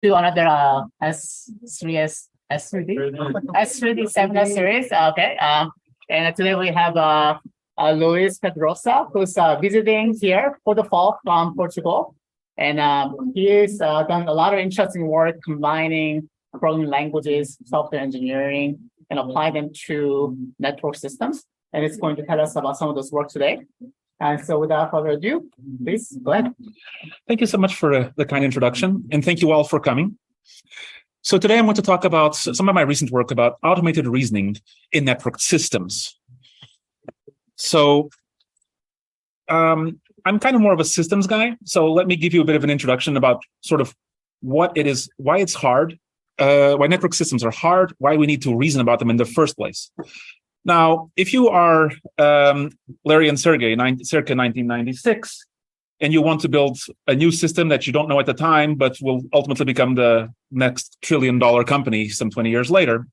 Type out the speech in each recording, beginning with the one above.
to another S3D seminar series. Okay. And today we have Luis Pedrosa, who's visiting here for the fall from Portugal. And he's done a lot of interesting work combining programming languages, software engineering, and apply them to network systems. And it's going to tell us about some of this work today. And so without further ado, please go ahead. Thank you so much for the kind introduction, and thank you all for coming. So today I'm going to talk about some of my recent work about automated reasoning in network systems. So I'm kind of more of a systems guy, so let me give you a bit of an introduction about sort of what it is, why it's hard, why network systems are hard, why we need to reason about them in the first place. Now, if you are Larry and Sergey, circa 1996, and you want to build a new system that you don't know at the time, but will ultimately become the next trillion-dollar company some 20 years later,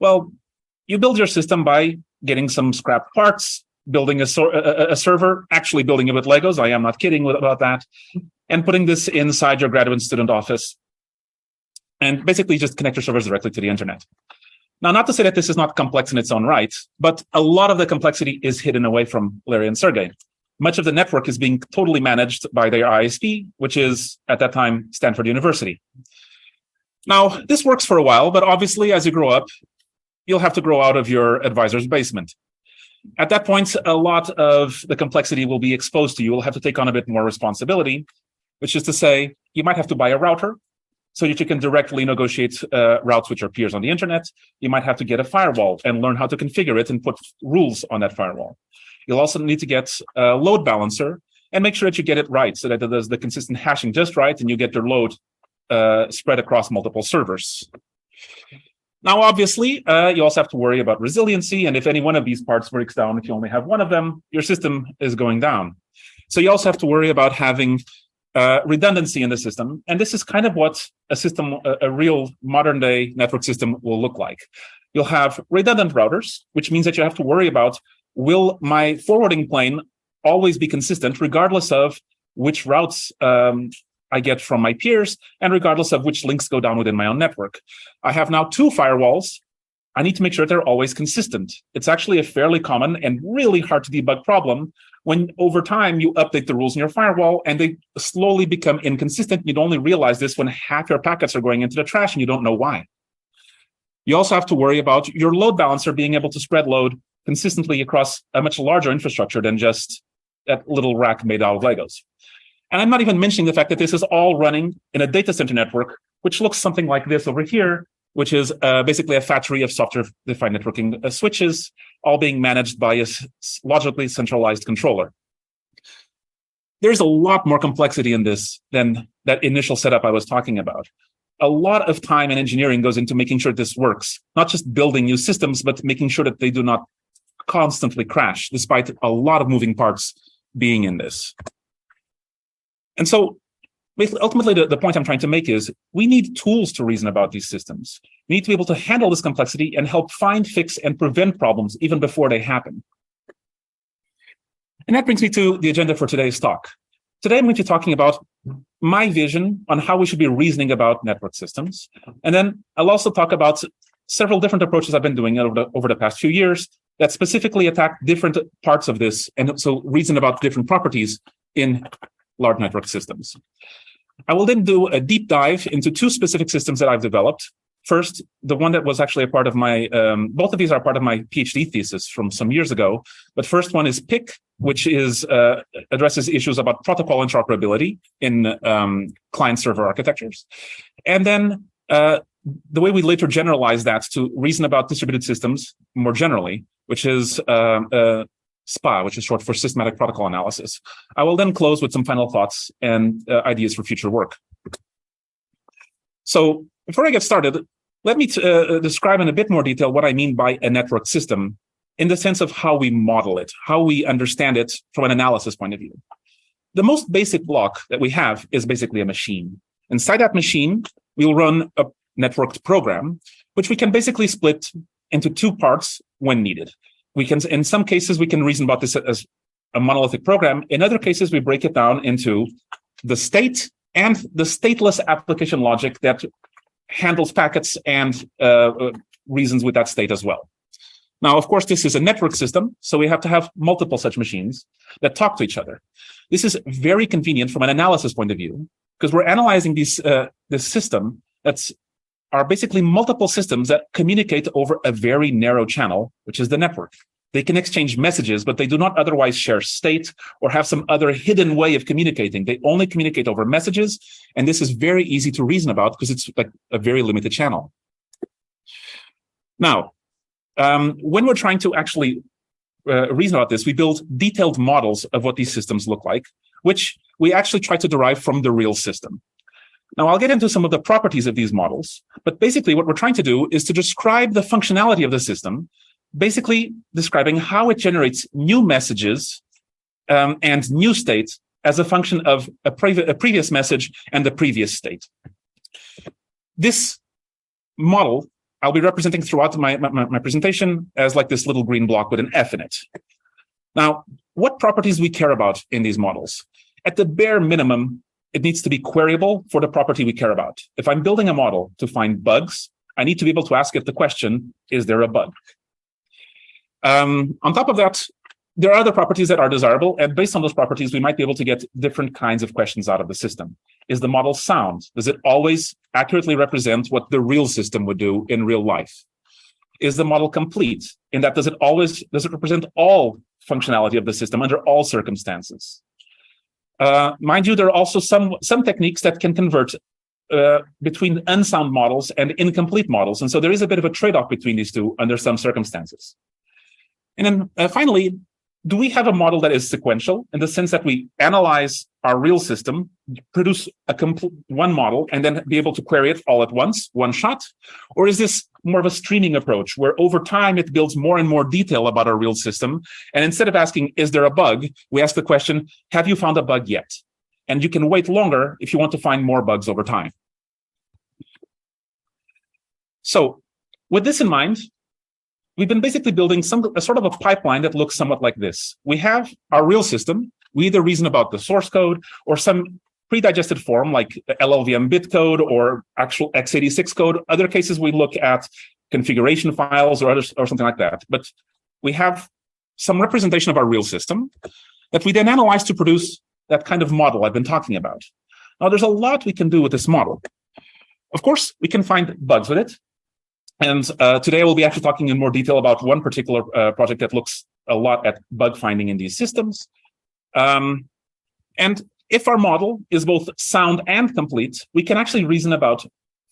well, you build your system by getting some scrap parts, building a server, actually building it with Legos, I am not kidding about that, and putting this inside your graduate student office, and basically just connect your servers directly to the internet. Now, not to say that this is not complex in its own right, but a lot of the complexity is hidden away from Larry and Sergey. Much of the network is being totally managed by their ISP, which is, at that time, Stanford University. Now, this works for a while, but obviously, as you grow up, you'll have to grow out of your advisor's basement. At that point, a lot of the complexity will be exposed to you. You'll have to take on a bit more responsibility, which is to say, you might have to buy a router, so that you can directly negotiate routes with your peers on the internet. You might have to get a firewall and learn how to configure it and put rules on that firewall. You'll also need to get a load balancer and make sure that you get it right so that it does the consistent hashing just right and you get your load spread across multiple servers. Now, obviously, you also have to worry about resiliency. And if any one of these parts breaks down, if you only have one of them, your system is going down. So you also have to worry about having redundancy in the system. And this is kind of what a real modern day network system will look like. You'll have redundant routers, which means that you have to worry about, will my forwarding plane always be consistent regardless of which routes I get from my peers and regardless of which links go down within my own network. I have now two firewalls. I need to make sure they're always consistent. It's actually a fairly common and really hard to debug problem when over time you update the rules in your firewall and they slowly become inconsistent. You'd only realize this when half your packets are going into the trash and you don't know why. You also have to worry about your load balancer being able to spread load consistently across a much larger infrastructure than just that little rack made out of Legos. And I'm not even mentioning the fact that this is all running in a data center network, which looks something like this over here, which is basically a factory of software-defined networking switches, all being managed by a logically centralized controller. There's a lot more complexity in this than that initial setup I was talking about. A lot of time and engineering goes into making sure this works, not just building new systems, but making sure that they do not constantly crash, despite a lot of moving parts being in this. And so ultimately, the point I'm trying to make is we need tools to reason about these systems. We need to be able to handle this complexity and help find, fix, and prevent problems even before they happen. And that brings me to the agenda for today's talk. Today, I'm going to be talking about my vision on how we should be reasoning about network systems. And then I'll also talk about several different approaches I've been doing over the past few years that specifically attack different parts of this and so reason about different properties in large network systems. I will then do a deep dive into two specific systems that I've developed. First, the one that was actually a part of my, both of these are part of my PhD thesis from some years ago. But first one is PIC, which is addresses issues about protocol interoperability in client-server architectures. And then the way we later generalize that to reason about distributed systems more generally, which is SPA, which is short for systematic protocol analysis. I will then close with some final thoughts and ideas for future work. So before I get started, let me describe in a bit more detail what I mean by a network system in the sense of how we model it, how we understand it from an analysis point of view. The most basic block that we have is basically a machine. Inside that machine, we'll run a networked program, which we can basically split into two parts when needed. We can, in some cases, we can reason about this as a monolithic program. In other cases, we break it down into the state and the stateless application logic that handles packets and reasons with that state as well. Now, of course, this is a network system, so we have to have multiple such machines that talk to each other. This is very convenient from an analysis point of view, because we're analyzing this system are basically multiple systems that communicate over a very narrow channel, which is the network. They can exchange messages, but they do not otherwise share state or have some other hidden way of communicating. They only communicate over messages, and this is very easy to reason about because it's like a very limited channel. Now, when we're trying to actually reason about this, we build detailed models of what these systems look like, which we actually try to derive from the real system. Now, I'll get into some of the properties of these models, but basically what we're trying to do is to describe the functionality of the system, basically describing how it generates new messages and new states as a function of a previous message and the previous state. This model I'll be representing throughout my presentation as like this little green block with an F in it. Now, what properties we care about in these models? At the bare minimum, it needs to be queryable for the property we care about. If I'm building a model to find bugs, I need to be able to ask it the question, is there a bug? On top of that, there are other properties that are desirable, and based on those properties, we might be able to get different kinds of questions out of the system. Is the model sound? Does it always accurately represent what the real system would do in real life? Is the model complete? In that, does it represent all functionality of the system under all circumstances? Mind you, there are also some techniques that can convert between unsound models and incomplete models. And so there is a bit of a trade-off between these two under some circumstances. And then finally, do we have a model that is sequential in the sense that we analyze our real system, produce one model, and then be able to query it all at once, one shot? Or is this more of a streaming approach where over time it builds more and more detail about our real system? And instead of asking, is there a bug? We ask the question, have you found a bug yet? And you can wait longer if you want to find more bugs over time. So with this in mind, we've been basically building a sort of a pipeline that looks somewhat like this. We have our real system. We either reason about the source code or some pre-digested form like LLVM bit code or actual x86 code. Other cases, we look at configuration files or something like that. But we have some representation of our real system that we then analyze to produce that kind of model I've been talking about. Now, there's a lot we can do with this model. Of course, we can find bugs with it. And today we'll be actually talking in more detail about one particular project that looks a lot at bug finding in these systems. And if our model is both sound and complete, we can actually reason about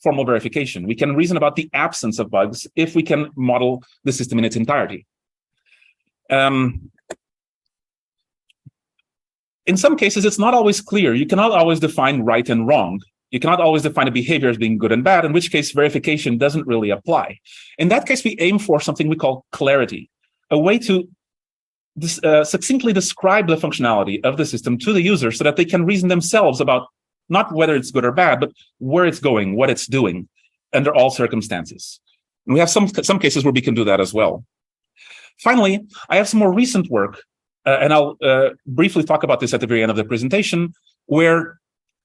formal verification. We can reason about the absence of bugs if we can model the system in its entirety. In some cases, it's not always clear. You cannot always define right and wrong. You cannot always define a behavior as being good and bad, in which case verification doesn't really apply. In that case, we aim for something we call clarity, a way to succinctly describe the functionality of the system to the user so that they can reason themselves about not whether it's good or bad, but where it's going, what it's doing under all circumstances. And we have some cases where we can do that as well. Finally, I have some more recent work, and I'll briefly talk about this at the very end of the presentation, where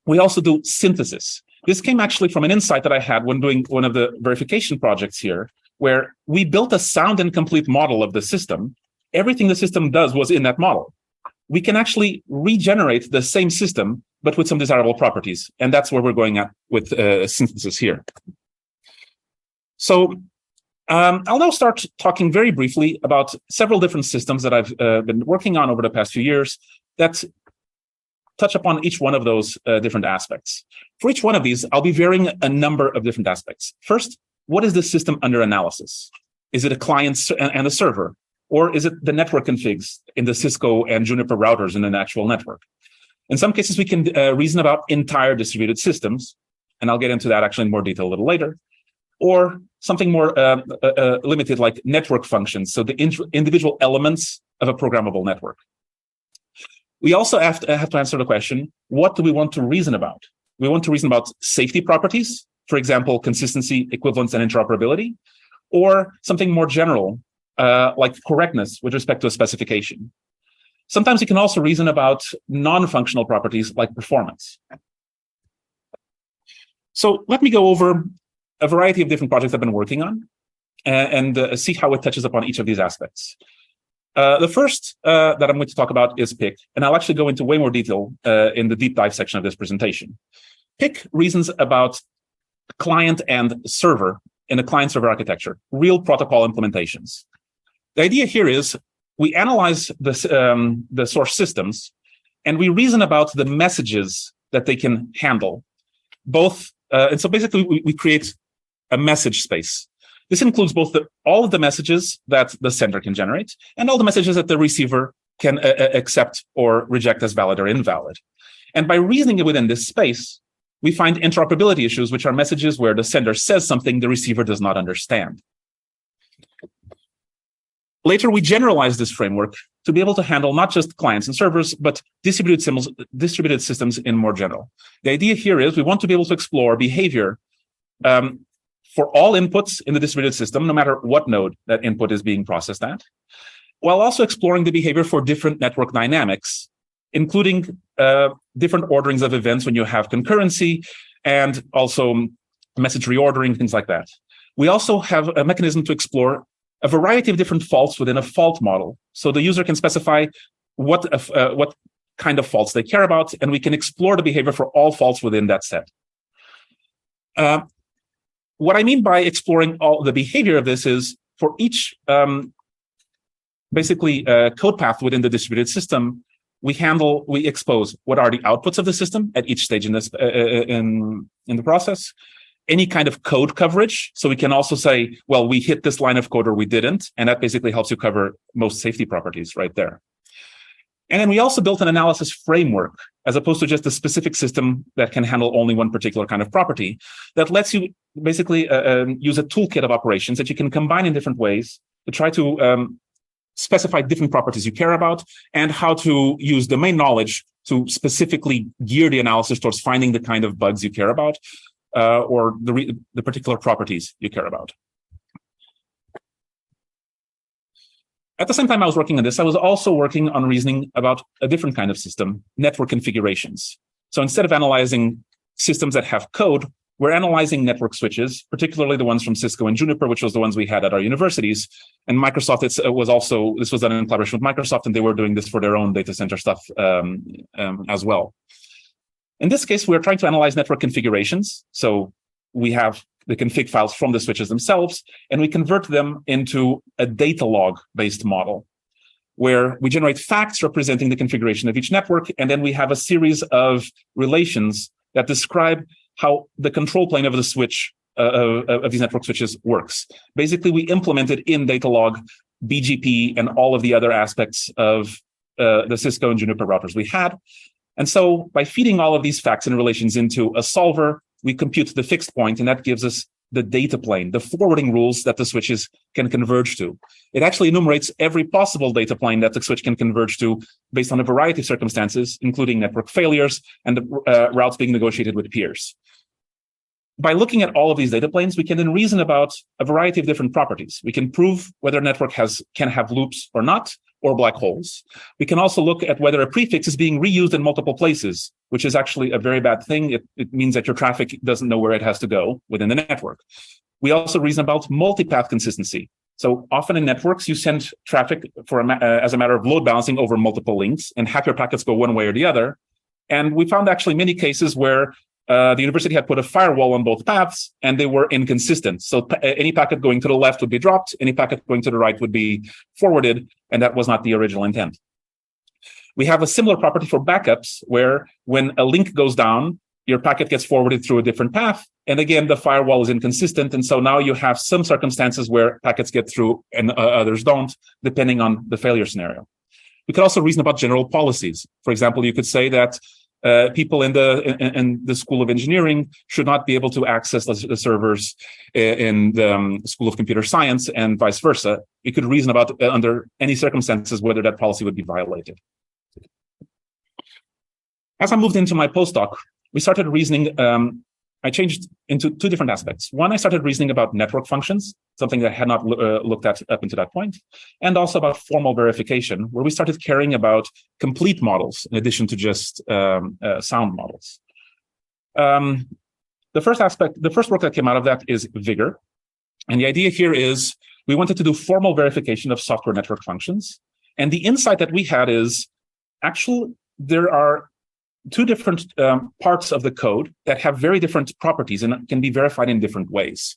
we also do synthesis. This came actually from an insight that I had when doing one of the verification projects here, where we built a sound and complete model of the system. Everything the system does was in that model. We can actually regenerate the same system, but with some desirable properties. And that's where we're going at with synthesis here. So I'll now start talking very briefly about several different systems that I've been working on over the past few years that touch upon each one of those different aspects. For each one of these, I'll be varying a number of different aspects. First, what is the system under analysis? Is it a client and a server? Or is it the network configs in the Cisco and Juniper routers in an actual network? In some cases, we can reason about entire distributed systems, and I'll get into that actually in more detail a little later. Or something more limited like network functions, so the individual elements of a programmable network. We also have to answer the question, what do we want to reason about? We want to reason about safety properties, for example, consistency, equivalence, and interoperability, or something more general, like correctness with respect to a specification. Sometimes you can also reason about non-functional properties like performance. So let me go over a variety of different projects I've been working on and see how it touches upon each of these aspects. The first that I'm going to talk about is PIC, and I'll actually go into way more detail in the deep dive section of this presentation. PIC reasons about client and server in a client-server architecture, real protocol implementations. The idea here is we analyze the source systems, and we reason about the messages that they can handle. And so basically, we create a message space. This includes both all of the messages that the sender can generate and all the messages that the receiver can accept or reject as valid or invalid. And by reasoning within this space, we find interoperability issues, which are messages where the sender says something the receiver does not understand. Later, we generalize this framework to be able to handle not just clients and servers, but distributed systems in more general. The idea here is we want to be able to explore behavior for all inputs in the distributed system, no matter what node that input is being processed at, while also exploring the behavior for different network dynamics, including different orderings of events when you have concurrency and also message reordering, things like that. We also have a mechanism to explore a variety of different faults within a fault model. So the user can specify what kind of faults they care about, and we can explore the behavior for all faults within that set. What I mean by exploring all the behavior of this is for each code path within the distributed system, we expose what are the outputs of the system at each stage in the process, any kind of code coverage. So we can also say, well, we hit this line of code or we didn't, and that basically helps you cover most safety properties right there. And then we also built an analysis framework, as opposed to just a specific system that can handle only one particular kind of property, that lets you basically use a toolkit of operations that you can combine in different ways to try to specify different properties you care about and how to use domain knowledge to specifically gear the analysis towards finding the kind of bugs you care about or the particular properties you care about. At the same time I was working on this, I was also working on reasoning about a different kind of system, network configurations. So instead of analyzing systems that have code, we're analyzing network switches, particularly the ones from Cisco and Juniper, which was the ones we had at our universities. And Microsoft, this was done in collaboration with Microsoft, and they were doing this for their own data center stuff as well. In this case, we're trying to analyze network configurations. So we have the config files from the switches themselves, and we convert them into a data log-based model where we generate facts representing the configuration of each network, and then we have a series of relations that describe how the control plane of the switch of these network switches works. Basically, we implemented in data log BGP and all of the other aspects of the Cisco and Juniper routers we had. And so by feeding all of these facts and relations into a solver, we compute the fixed point, and that gives us the data plane, the forwarding rules that the switches can converge to. It actually enumerates every possible data plane that the switch can converge to based on a variety of circumstances, including network failures and the routes being negotiated with peers. By looking at all of these data planes, we can then reason about a variety of different properties. We can prove whether a network can have loops or not, or black holes. We can also look at whether a prefix is being reused in multiple places, which is actually a very bad thing. It means that your traffic doesn't know where it has to go within the network. We also reason about multipath consistency. So often in networks, you send traffic as a matter of load balancing over multiple links, and half your packets go one way or the other. And we found actually many cases where the university had put a firewall on both paths, and they were inconsistent. So any packet going to the left would be dropped, any packet going to the right would be forwarded, and that was not the original intent. We have a similar property for backups, where when a link goes down, your packet gets forwarded through a different path. And again, the firewall is inconsistent. And so now you have some circumstances where packets get through and others don't, depending on the failure scenario. We could also reason about general policies. For example, you could say that people in the School of Engineering should not be able to access the servers in the School of Computer Science and vice versa. You could reason about under any circumstances whether that policy would be violated. As I moved into my postdoc, we started reasoning. I changed into two different aspects. One, I started reasoning about network functions, something that I had not looked at up until that point, and also about formal verification, where we started caring about complete models in addition to just sound models. The first work that came out of that is Vigor. And the idea here is we wanted to do formal verification of software network functions. And the insight that we had is actually there are two different parts of the code that have very different properties and can be verified in different ways.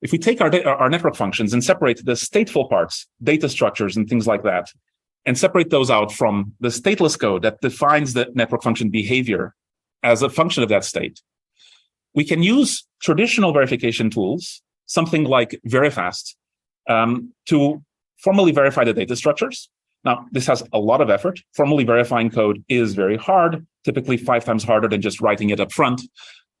If we take our network functions and separate the stateful parts, data structures and things like that, and separate those out from the stateless code that defines the network function behavior as a function of that state, we can use traditional verification tools, something like Verifast, to formally verify the data structures. Now, this has a lot of effort. Formally verifying code is very hard, typically 5 times harder than just writing it up front.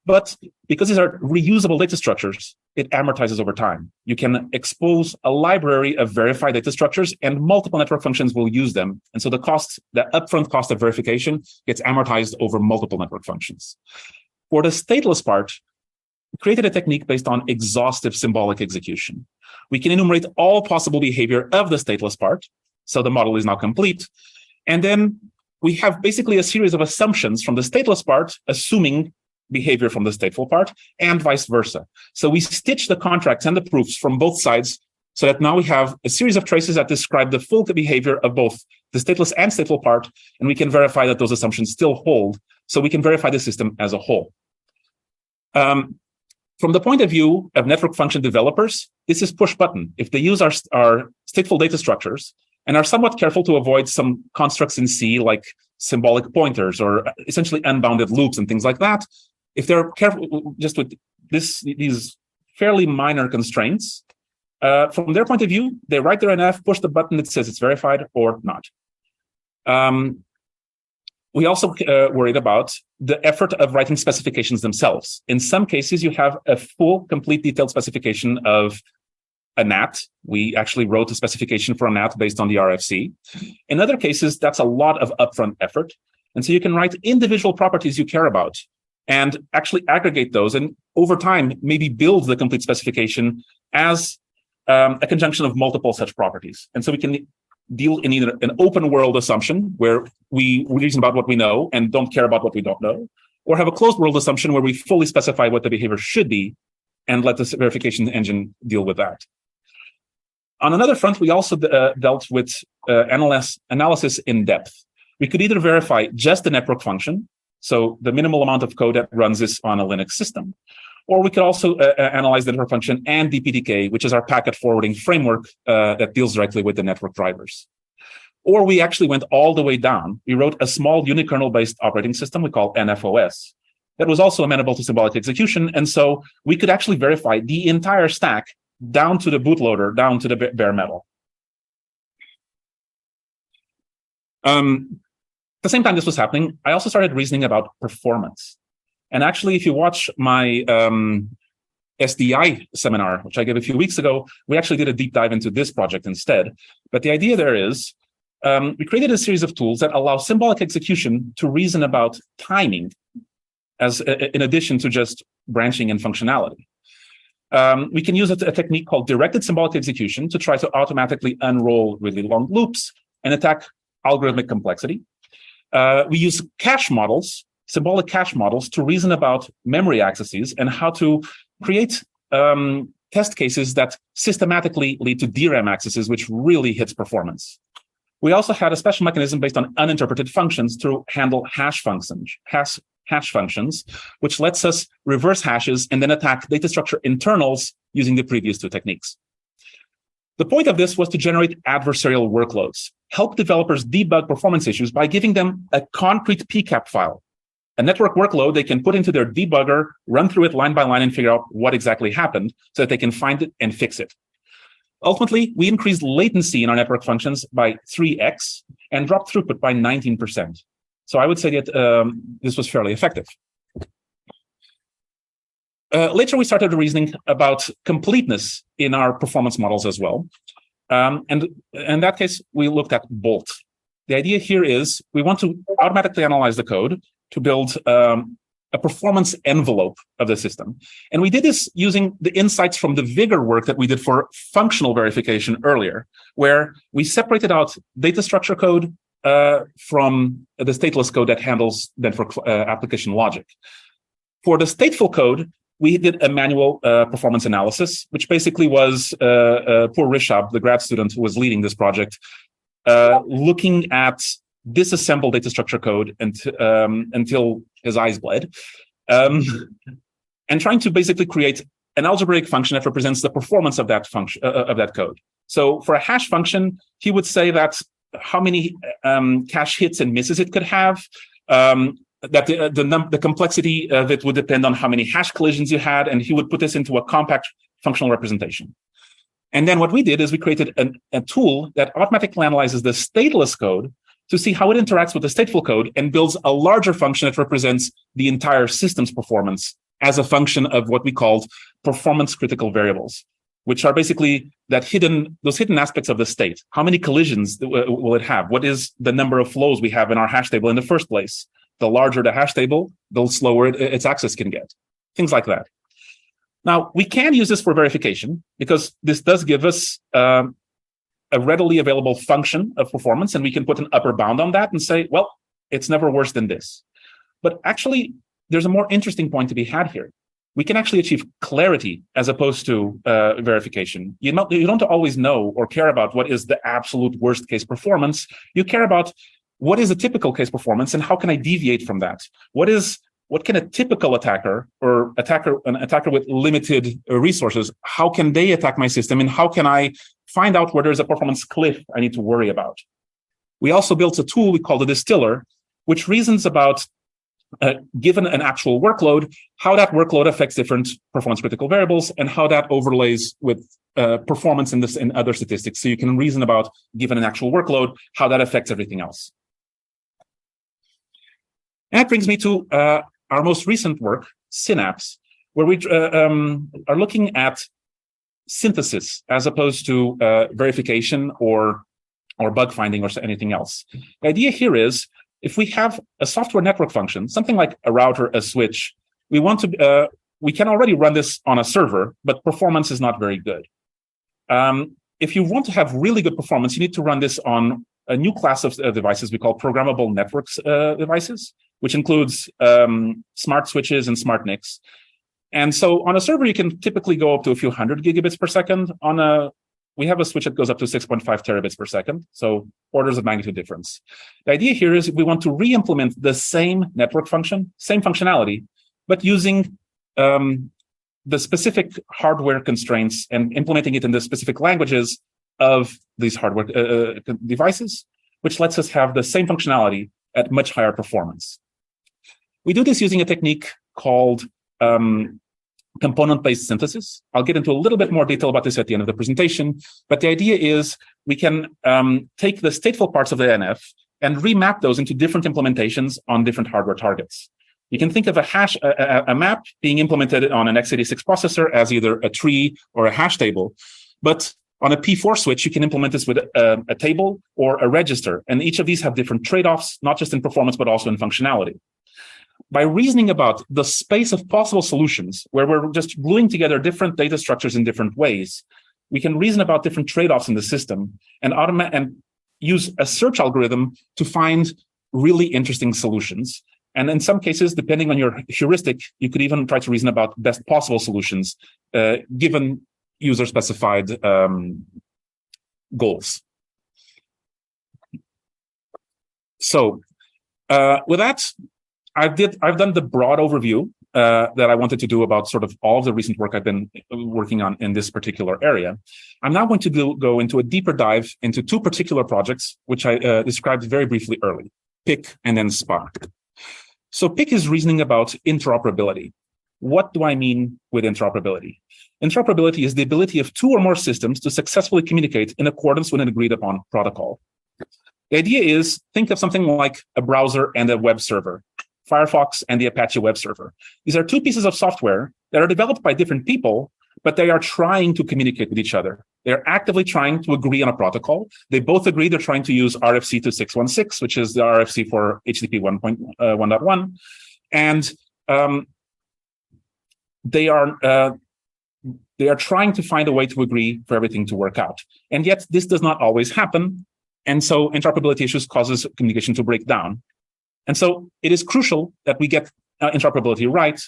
But because these are reusable data structures, it amortizes over time. You can expose a library of verified data structures and multiple network functions will use them. And so the upfront cost of verification gets amortized over multiple network functions. For the stateless part, we created a technique based on exhaustive symbolic execution. We can enumerate all possible behavior of the stateless part. So the model is now complete. And then we have basically a series of assumptions from the stateless part, assuming behavior from the stateful part, and vice versa. So we stitch the contracts and the proofs from both sides so that now we have a series of traces that describe the full behavior of both the stateless and stateful part, and we can verify that those assumptions still hold, so we can verify the system as a whole. From the point of view of network function developers, this is push button. If they use our stateful data structures and are somewhat careful to avoid some constructs in C like symbolic pointers or essentially unbounded loops and things like that, if they're careful just with these fairly minor constraints, from their point of view, they write their NF, push the button that says it's verified or not. We also worried about the effort of writing specifications themselves. In some cases, you have a full, complete, detailed specification of a NAT. We actually wrote a specification for a NAT based on the RFC. In other cases, that's a lot of upfront effort. And so you can write individual properties you care about and actually aggregate those, and over time, maybe build the complete specification as a conjunction of multiple such properties. And so we can deal in either an open world assumption where we reason about what we know and don't care about what we don't know, or have a closed world assumption where we fully specify what the behavior should be and let the verification engine deal with that. On another front, we also dealt with analysis in depth. We could either verify just the network function, so the minimal amount of code that runs this on a Linux system, or we could also analyze the network function and DPDK, which is our packet forwarding framework that deals directly with the network drivers. Or we actually went all the way down. We wrote a small unikernel-based operating system we call NFOS that was also amenable to symbolic execution. And so we could actually verify the entire stack down to the bootloader, down to the bare metal. At the same time this was happening, I also started reasoning about performance. And actually, if you watch my SDI seminar, which I gave a few weeks ago, we actually did a deep dive into this project instead. But the idea there is we created a series of tools that allow symbolic execution to reason about timing as in addition to just branching and functionality. We can use a technique called directed symbolic execution to try to automatically unroll really long loops and attack algorithmic complexity. We use cache models, symbolic cache models, to reason about memory accesses and how to create test cases that systematically lead to DRAM accesses, which really hits performance. We also had a special mechanism based on uninterpreted functions to handle hash functions, which lets us reverse hashes and then attack data structure internals using the previous two techniques. The point of this was to generate adversarial workloads, help developers debug performance issues by giving them a concrete PCAP file, a network workload they can put into their debugger, run through it line by line and figure out what exactly happened so that they can find it and fix it. Ultimately, we increased latency in our network functions by 3x and dropped throughput by 19%. So I would say that this was fairly effective. Later, we started reasoning about completeness in our performance models as well. And in that case, we looked at Bolt. The idea here is we want to automatically analyze the code to build a performance envelope of the system. And we did this using the insights from the Vigor work that we did for functional verification earlier, where we separated out data structure code from the stateless code that handles network application logic. For the stateful code, we did a manual performance analysis, which basically was poor Rishab, the grad student who was leading this project, looking at disassembled data structure code until his eyes bled, and trying to basically create an algebraic function that represents the performance of that function of that code. So for a hash function, he would say that how many cache hits and misses it could have, that the complexity of it would depend on how many hash collisions you had, and he would put this into a compact functional representation. And then what we did is we created a tool that automatically analyzes the stateless code to see how it interacts with the stateful code and builds a larger function that represents the entire system's performance as a function of what we called performance critical variables, which are basically those hidden aspects of the state. How many collisions will it have? What is the number of flows we have in our hash table in the first place? The larger the hash table, the slower its access can get. Things like that. Now, we can use this for verification because this does give us a readily available function of performance, and we can put an upper bound on that and say, well, it's never worse than this. But actually, there's a more interesting point to be had here. We can actually achieve clarity as opposed to verification. You don't always know or care about what is the absolute worst case performance. You care about what is a typical case performance and how can I deviate from that? What can a typical attacker or an attacker with limited resources, how can they attack my system, and how can I find out where there's a performance cliff I need to worry about? We also built a tool we call the distiller, which reasons about given an actual workload, how that workload affects different performance critical variables and how that overlays with performance in other statistics. So you can reason about, given an actual workload, how that affects everything else. And that brings me to our most recent work, Synapse, where we are looking at synthesis as opposed to verification or bug finding or anything else. The idea here is, if we have a software network function, something like a router, a switch, we can already run this on a server, but performance is not very good. If you want to have really good performance, you need to run this on a new class of devices we call programmable networks devices, which includes smart switches and smart NICs. And so on a server, you can typically go up to a few hundred gigabits per second. We have a switch that goes up to 6.5 terabits per second, so orders of magnitude difference. The idea here is we want to re-implement the same network function, same functionality, but using the specific hardware constraints and implementing it in the specific languages of these hardware devices, which lets us have the same functionality at much higher performance. We do this using a technique called component-based synthesis. I'll get into a little bit more detail about this at the end of the presentation, but the idea is we can take the stateful parts of the NF and remap those into different implementations on different hardware targets. You can think of a map being implemented on an x86 processor as either a tree or a hash table, but on a P4 switch, you can implement this with a table or a register, and each of these have different trade-offs, not just in performance, but also in functionality. By reasoning about the space of possible solutions, where we're just gluing together different data structures in different ways, we can reason about different trade-offs in the system and use a search algorithm to find really interesting solutions. And in some cases, depending on your heuristic, you could even try to reason about best possible solutions, given user-specified goals. So with that, I've done the broad overview that I wanted to do about sort of all of the recent work I've been working on in this particular area. I'm now going to go into a deeper dive into two particular projects, which I described very briefly early, PIC and then SPA. So PIC is reasoning about interoperability. What do I mean with interoperability? Interoperability is the ability of two or more systems to successfully communicate in accordance with an agreed upon protocol. The idea is, think of something like a browser and a web server, Firefox and the Apache web server. These are two pieces of software that are developed by different people, but they are trying to communicate with each other. They're actively trying to agree on a protocol. They both agree they're trying to use RFC 2616, which is the RFC for HTTP 1.1.1. And they are trying to find a way to agree for everything to work out. And yet this does not always happen. And so interoperability issues causes communication to break down. And so it is crucial that we get interoperability right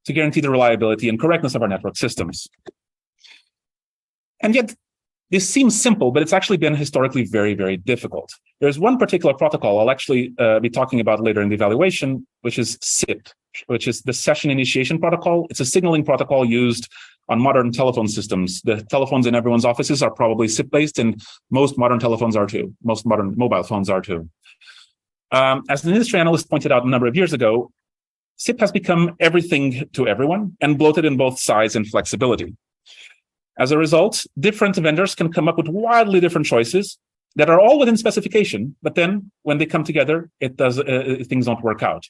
to guarantee the reliability and correctness of our network systems. And yet, this seems simple, but it's actually been historically very, very difficult. There's one particular protocol I'll actually be talking about later in the evaluation, which is SIP, which is the Session Initiation Protocol. It's a signaling protocol used on modern telephone systems. The telephones in everyone's offices are probably SIP-based, and most modern telephones are too. Most modern mobile phones are too. As an industry analyst pointed out a number of years ago, SIP has become everything to everyone and bloated in both size and flexibility. As a result, different vendors can come up with wildly different choices that are all within specification, but then when they come together, things don't work out.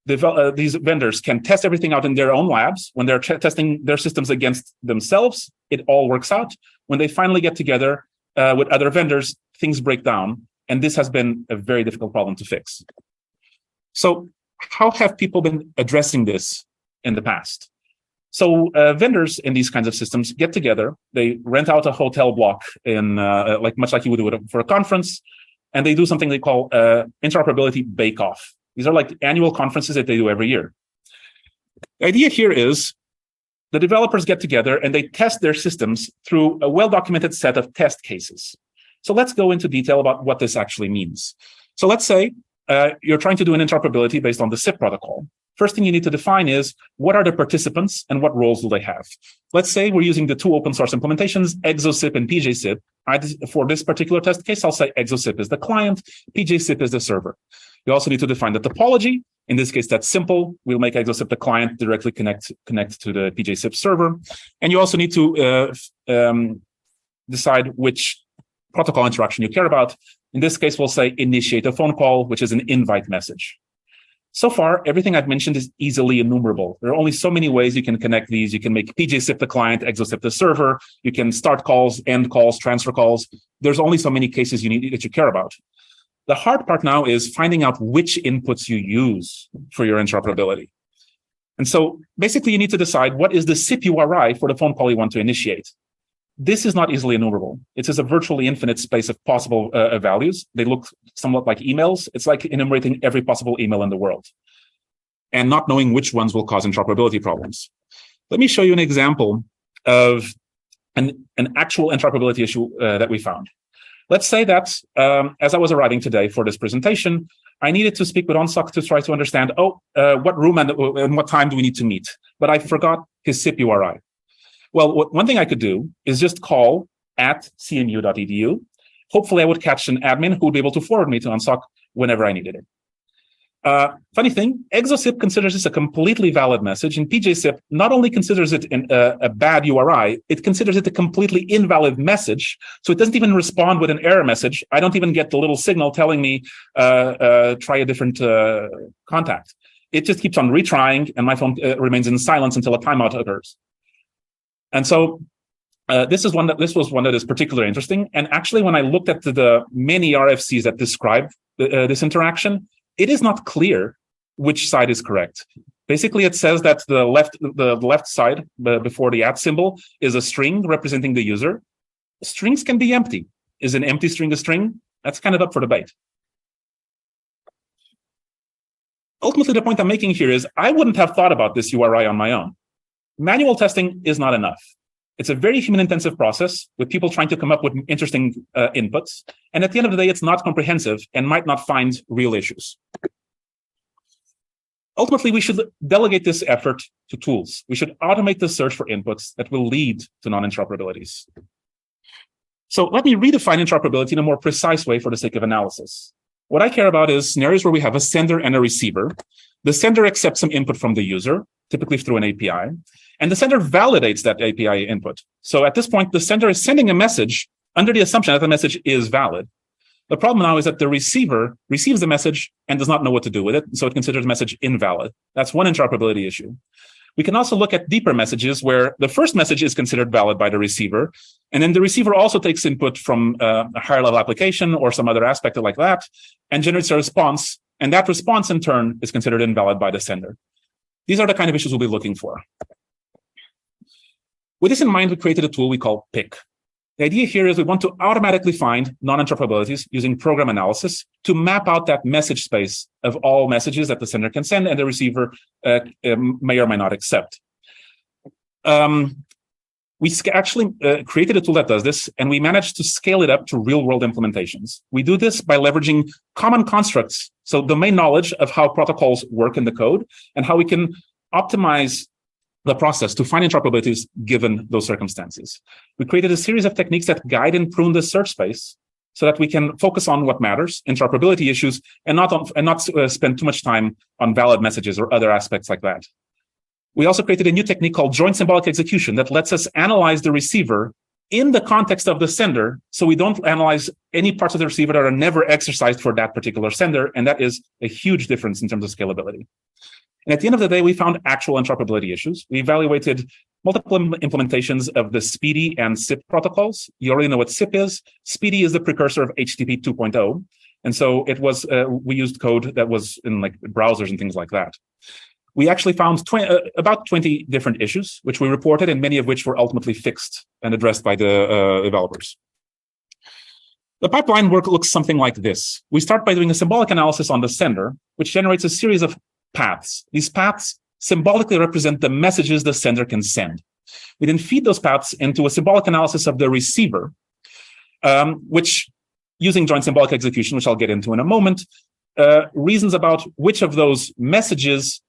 These vendors can test everything out in their own labs. When they're testing their systems against themselves, it all works out. When they finally get together with other vendors, things break down. And this has been a very difficult problem to fix. So how have people been addressing this in the past? So vendors in these kinds of systems get together, they rent out a hotel block in much like you would do for a conference, and they do something they call Interoperability Bake Off. These are like annual conferences that they do every year. The idea here is the developers get together and they test their systems through a well-documented set of test cases. So let's go into detail about what this actually means. So let's say you're trying to do an interoperability based on the SIP protocol. First thing you need to define is what are the participants and what roles do they have? Let's say we're using the two open source implementations, ExoSIP and PJSIP. For this particular test case, I'll say ExoSIP is the client, PJSIP is the server. You also need to define the topology. In this case, that's simple. We'll make ExoSIP the client, directly connect to the PJSIP server. And you also need to decide which protocol interaction you care about. In this case, we'll say initiate a phone call, which is an invite message. So far, everything I've mentioned is easily enumerable. There are only so many ways you can connect these. You can make PJSIP the client, ExoSIP the server. You can start calls, end calls, transfer calls. There's only so many cases that you care about. The hard part now is finding out which inputs you use for your interoperability. And so basically, you need to decide what is the SIP URI for the phone call you want to initiate. This is not easily enumerable. It is a virtually infinite space of possible values. They look somewhat like emails. It's like enumerating every possible email in the world and not knowing which ones will cause interoperability problems. Let me show you an example of an actual interoperability issue that we found. Let's say that as I was arriving today for this presentation, I needed to speak with OnSoc to try to understand, what room and what time do we need to meet? But I forgot his SIP URI. Well, one thing I could do is just call at cmu.edu. Hopefully, I would catch an admin who would be able to forward me to OnSoc whenever I needed it. Funny thing, ExoSIP considers this a completely valid message, and PJSIP not only considers it a bad URI, it considers it a completely invalid message. So it doesn't even respond with an error message. I don't even get the little signal telling me try a different contact. It just keeps on retrying, and my phone remains in silence until a timeout occurs. And so this was one that is particularly interesting. And actually, when I looked at the many RFCs that describe this interaction, it is not clear which side is correct. Basically, it says that the left side before the @ symbol is a string representing the user. Strings can be empty. Is an empty string a string? That's kind of up for debate. Ultimately, the point I'm making here is I wouldn't have thought about this URI on my own. Manual testing is not enough. It's a very human-intensive process with people trying to come up with interesting inputs. And at the end of the day, it's not comprehensive and might not find real issues. Ultimately, we should delegate this effort to tools. We should automate the search for inputs that will lead to non-interoperabilities. So let me redefine interoperability in a more precise way for the sake of analysis. What I care about is scenarios where we have a sender and a receiver. The sender accepts some input from the user, typically through an API, and the sender validates that API input. So at this point, the sender is sending a message under the assumption that the message is valid. The problem now is that the receiver receives the message and does not know what to do with it, so it considers the message invalid. That's one interoperability issue. We can also look at deeper messages where the first message is considered valid by the receiver, and then the receiver also takes input from a higher level application or some other aspect like that and generates a response, and that response in turn is considered invalid by the sender. These are the kind of issues we'll be looking for. With this in mind, we created a tool we call PIC. The idea here is we want to automatically find non-interoperabilities using program analysis to map out that message space of all messages that the sender can send and the receiver may or may not accept. We actually created a tool that does this, and we managed to scale it up to real-world implementations. We do this by leveraging common constructs, so domain knowledge of how protocols work in the code and how we can optimize the process to find interoperabilities given those circumstances. We created a series of techniques that guide and prune the search space so that we can focus on what matters, interoperability issues, and not spend too much time on valid messages or other aspects like that. We also created a new technique called joint symbolic execution that lets us analyze the receiver in the context of the sender, so we don't analyze any parts of the receiver that are never exercised for that particular sender, and that is a huge difference in terms of scalability. And at the end of the day, we found actual interoperability issues. We evaluated multiple implementations of the SPDY and SIP protocols. You already know what SIP is. SPDY is the precursor of HTTP 2.0. And so it was, we used code that was in like browsers and things like that. We actually found about 20 different issues, which we reported, and many of which were ultimately fixed and addressed by the developers. The pipeline work looks something like this. We start by doing a symbolic analysis on the sender, which generates a series of paths. These paths symbolically represent the messages the sender can send. We then feed those paths into a symbolic analysis of the receiver, which, using joint symbolic execution, which I'll get into in a moment, reasons about which of those messages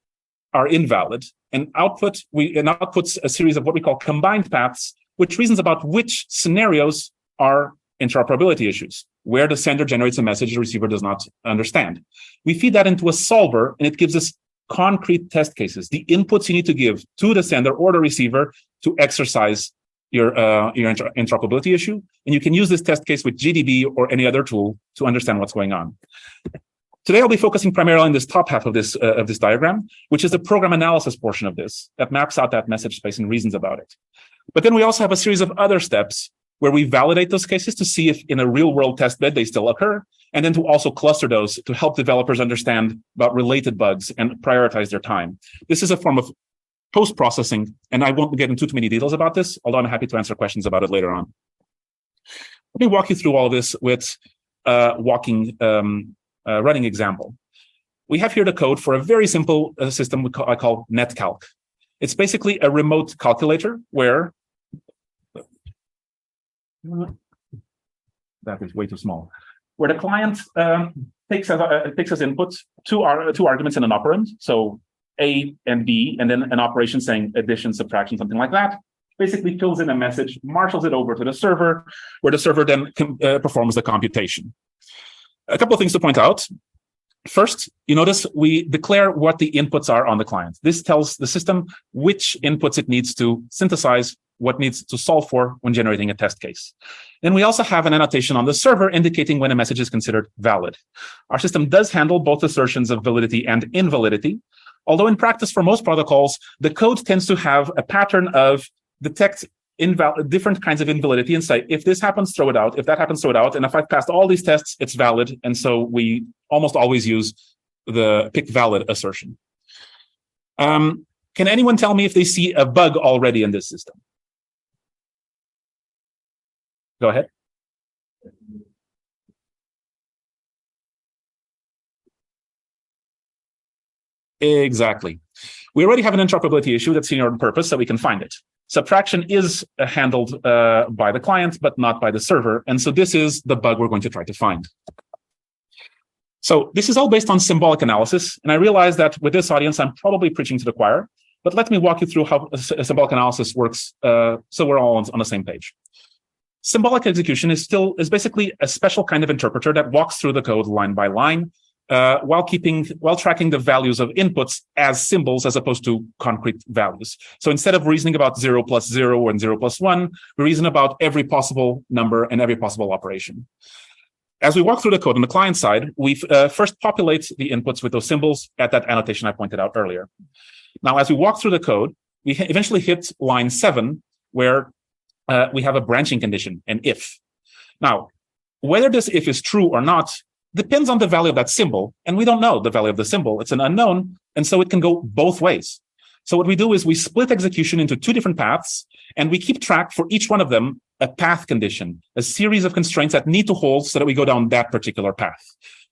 are invalid, and outputs a series of what we call combined paths, which reasons about which scenarios are interoperability issues, where the sender generates a message the receiver does not understand. We feed that into a solver, and it gives us concrete test cases, the inputs you need to give to the sender or the receiver to exercise your interoperability issue. And you can use this test case with GDB or any other tool to understand what's going on. Today, I'll be focusing primarily on this top half of this diagram, which is the program analysis portion of this that maps out that message space and reasons about it. But then we also have a series of other steps where we validate those cases to see if in a real world test bed they still occur, and then to also cluster those to help developers understand about related bugs and prioritize their time. This is a form of post-processing, and I won't get into too many details about this, although I'm happy to answer questions about it later on. Let me walk you through all of this with running example. We have here the code for a very simple system I call NetCalc. It's basically a remote calculator where that is way too small. Where the client takes as input two arguments and an operand, so A and B, and then an operation saying addition, subtraction, something like that. Basically fills in a message, marshals it over to the server, where the server then performs the computation. A couple of things to point out. First, you notice we declare what the inputs are on the client. This tells the system which inputs it needs to synthesize, what needs to solve for when generating a test case. Then we also have an annotation on the server indicating when a message is considered valid. Our system does handle both assertions of validity and invalidity, although in practice for most protocols, the code tends to have a pattern of detect different kinds of invalidity and say, if this happens, throw it out. If that happens, throw it out. And if I've passed all these tests, it's valid. And so we almost always use the pick valid assertion. Can anyone tell me if they see a bug already in this system? Go ahead. Exactly. We already have an interoperability issue that's here on purpose so we can find it. Subtraction is handled by the client, but not by the server. And so this is the bug we're going to try to find. So this is all based on symbolic analysis. And I realize that with this audience, I'm probably preaching to the choir, but let me walk you through how a symbolic analysis works so we're all on the same page. Symbolic execution is basically a special kind of interpreter that walks through the code line by line, while tracking the values of inputs as symbols as opposed to concrete values. So instead of reasoning about 0 plus 0 and 0 plus 1, we reason about every possible number and every possible operation. As we walk through the code on the client side, we first populate the inputs with those symbols at that annotation I pointed out earlier. Now, as we walk through the code, we eventually hit line 7, where we have a branching condition, an if. Now, whether this if is true or not depends on the value of that symbol, and we don't know the value of the symbol. It's an unknown, and so it can go both ways. So what we do is we split execution into two different paths, and we keep track for each one of them a path condition, a series of constraints that need to hold so that we go down that particular path.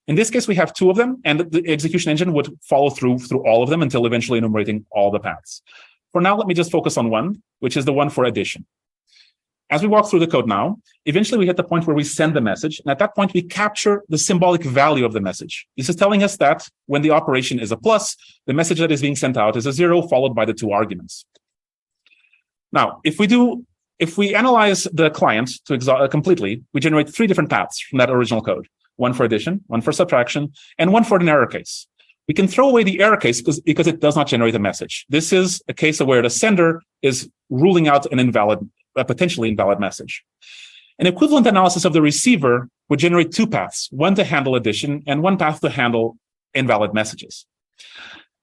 In this case, we have two of them, and the execution engine would follow through all of them until eventually enumerating all the paths. For now, let me just focus on one, which is the one for addition. As we walk through the code now, eventually we hit the point where we send the message, and at that point we capture the symbolic value of the message. This is telling us that when the operation is a plus, the message that is being sent out is a 0 followed by the 2 arguments. Now, if we analyze the client completely, we generate 3 different paths from that original code. One for addition, one for subtraction, and one for an error case. We can throw away the error case because it does not generate a message. This is a case where the sender is ruling out a potentially invalid message. An equivalent analysis of the receiver would generate 2 paths, one to handle addition and one path to handle invalid messages.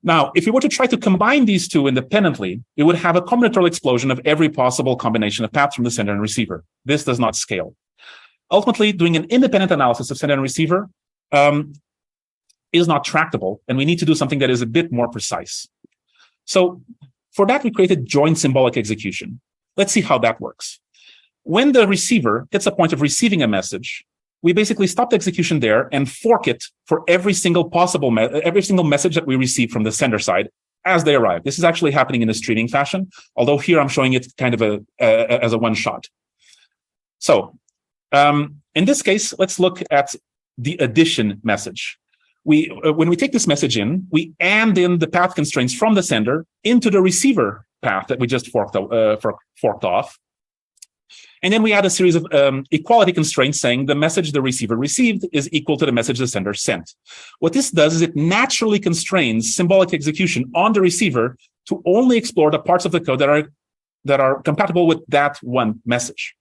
Now, if we were to try to combine these 2 independently, it would have a combinatorial explosion of every possible combination of paths from the sender and receiver. This does not scale. Ultimately, doing an independent analysis of sender and receiver is not tractable, and we need to do something that is a bit more precise. So for that, we created joint symbolic execution. Let's see how that works. When the receiver hits a point of receiving a message, we basically stop the execution there and fork it for every single message that we receive from the sender side as they arrive. This is actually happening in a streaming fashion, although here I'm showing it kind of as a one shot. So in this case, let's look at the addition message. When we take this message in, we AND in the path constraints from the sender into the receiver path that we just forked off. And then we add a series of equality constraints saying the message the receiver received is equal to the message the sender sent. What this does is it naturally constrains symbolic execution on the receiver to only explore the parts of the code that are compatible with that one message.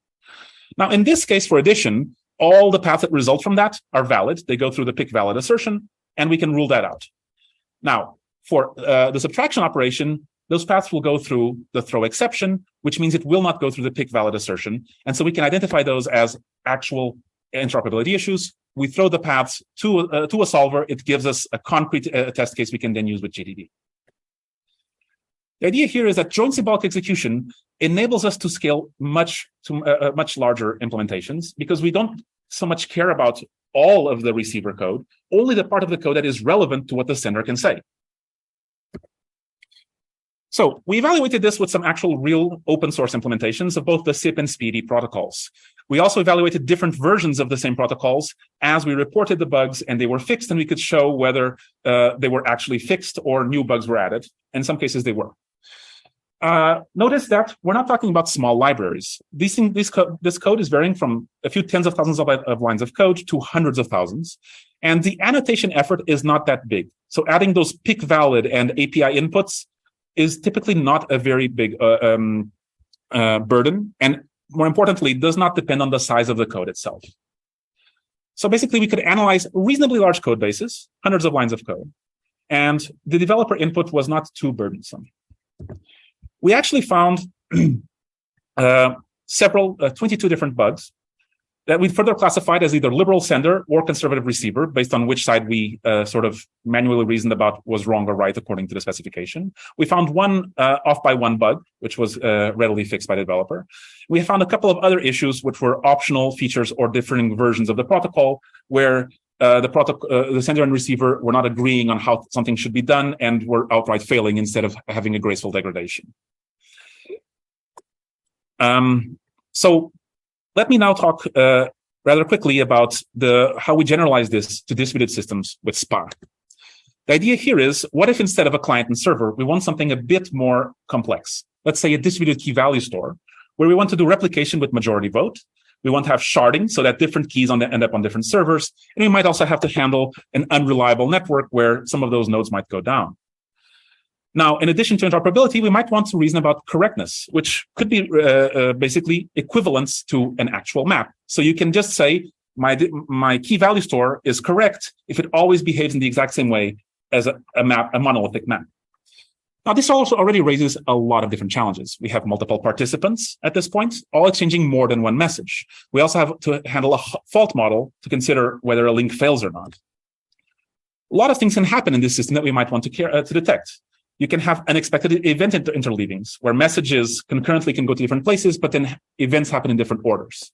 Now, in this case, for addition, all the paths that result from that are valid. They go through the PIC valid assertion, and we can rule that out. Now, for the subtraction operation, those paths will go through the throw exception, which means it will not go through the PIC valid assertion. And so we can identify those as actual interoperability issues. We throw the paths to a solver. It gives us a concrete test case we can then use with GDB. The idea here is that joint symbolic execution enables us to scale much larger implementations because we don't so much care about all of the receiver code, only the part of the code that is relevant to what the sender can say. So we evaluated this with some actual real open source implementations of both the SIP and SPDY protocols. We also evaluated different versions of the same protocols as we reported the bugs and they were fixed, and we could show whether they were actually fixed or new bugs were added. In some cases, they were. Notice that we're not talking about small libraries. This code is varying from a few tens of thousands of lines of code to hundreds of thousands. And the annotation effort is not that big. So adding those PIC valid and API inputs is typically not a very big burden. And more importantly, does not depend on the size of the code itself. So basically, we could analyze reasonably large code bases, hundreds of lines of code. And the developer input was not too burdensome. We actually found 22 different bugs that we further classified as either liberal sender or conservative receiver, based on which side we sort of manually reasoned about was wrong or right according to the specification. We found one off by one bug, which was readily fixed by the developer. We found a couple of other issues which were optional features or differing versions of the protocol, where the sender and receiver were not agreeing on how something should be done and were outright failing instead of having a graceful degradation. So let me now talk rather quickly about how we generalize this to distributed systems with SPA. The idea here is, what if instead of a client and server, we want something a bit more complex? Let's say a distributed key value store, where we want to do replication with majority vote. We want to have sharding so that different keys end up on different servers. And we might also have to handle an unreliable network where some of those nodes might go down. Now, in addition to interoperability, we might want to reason about correctness, which could be basically equivalence to an actual map. So you can just say, my key value store is correct if it always behaves in the exact same way as a monolithic map. Now, this also already raises a lot of different challenges. We have multiple participants at this point, all exchanging more than one message. We also have to handle a fault model to consider whether a link fails or not. A lot of things can happen in this system that we might want to detect. You can have unexpected event interleavings, where messages concurrently can go to different places, but then events happen in different orders.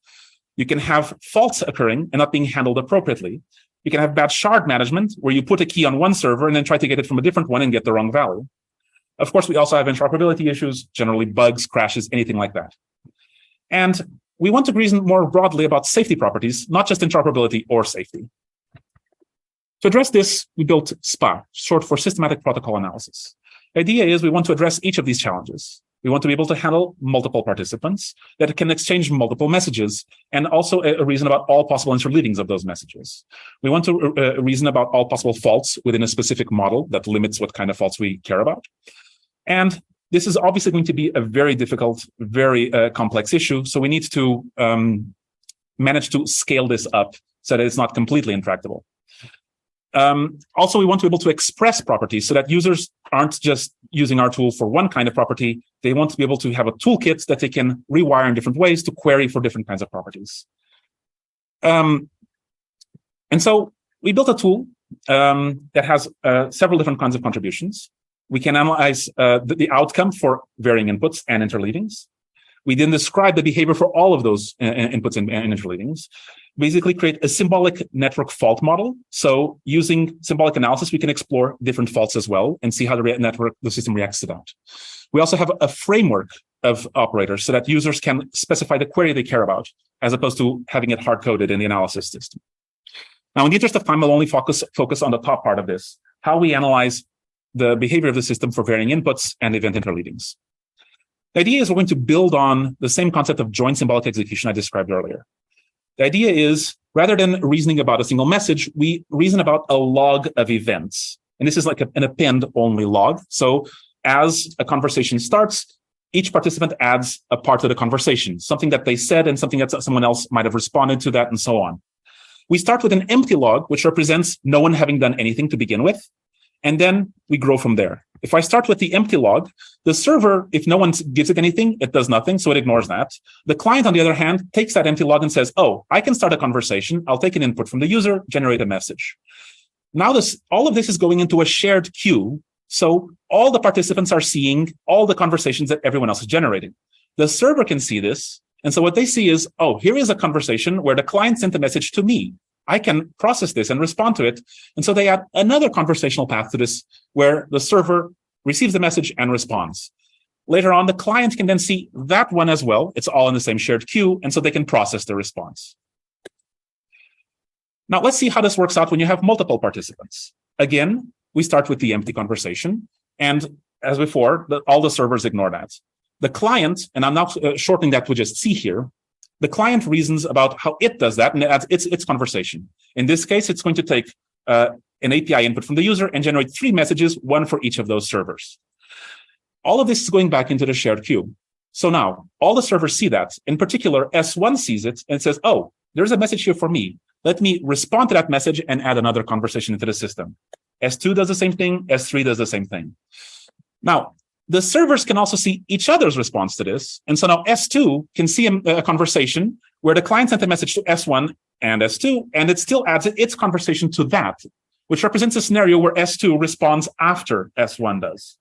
You can have faults occurring and not being handled appropriately. You can have bad shard management, where you put a key on one server and then try to get it from a different one and get the wrong value. Of course, we also have interoperability issues, generally bugs, crashes, anything like that. And we want to reason more broadly about safety properties, not just interoperability or safety. To address this, we built SPA, short for Systematic Protocol Analysis. The idea is we want to address each of these challenges. We want to be able to handle multiple participants that can exchange multiple messages, and also a reason about all possible interleavings of those messages. We want to reason about all possible faults within a specific model that limits what kind of faults we care about. And this is obviously going to be a very difficult, very complex issue. So we need to manage to scale this up so that it's not completely intractable. Also, we want to be able to express properties so that users aren't just using our tool for one kind of property. They want to be able to have a toolkit that they can rewire in different ways to query for different kinds of properties. And so we built a tool that has several different kinds of contributions. We can analyze the outcome for varying inputs and interleavings. We then describe the behavior for all of those inputs and interleavings. Basically create a symbolic network fault model. So using symbolic analysis, we can explore different faults as well and see how the system reacts to that. We also have a framework of operators so that users can specify the query they care about, as opposed to having it hard-coded in the analysis system. Now, in the interest of time, I'll only focus on the top part of this, how we analyze the behavior of the system for varying inputs and event interleavings. The idea is we're going to build on the same concept of joint symbolic execution I described earlier. The idea is, rather than reasoning about a single message, we reason about a log of events. And this is like an append-only log. So as a conversation starts, each participant adds a part to the conversation, something that they said and something that someone else might have responded to that, and so on. We start with an empty log, which represents no one having done anything to begin with. And then we grow from there. If I start with the empty log, the server, if no one gives it anything, it does nothing, so it ignores that. The client, on the other hand, takes that empty log and says, oh, I can start a conversation. I'll take an input from the user, generate a message. Now all of this is going into a shared queue, so all the participants are seeing all the conversations that everyone else is generating. The server can see this, and so what they see is, oh, here is a conversation where the client sent a message to me. I can process this and respond to it. And so they add another conversational path to this where the server receives the message and responds. Later on, the client can then see that one as well. It's all in the same shared queue, and so they can process the response. Now, let's see how this works out when you have multiple participants. Again, we start with the empty conversation. And as before, all the servers ignore that. The client, and I'm now shortening that to just C here, the client reasons about how it does that, and it adds its conversation. In this case, it's going to take an API input from the user and generate 3 messages, one for each of those servers. All of this is going back into the shared queue. So now, all the servers see that. In particular, S1 sees it and says, oh, there's a message here for me. Let me respond to that message and add another conversation into the system. S2 does the same thing. S3 does the same thing. Now, the servers can also see each other's response to this. And so now S2 can see a conversation where the client sent a message to S1 and S2, and it still adds its conversation to that, which represents a scenario where S2 responds after S1 does.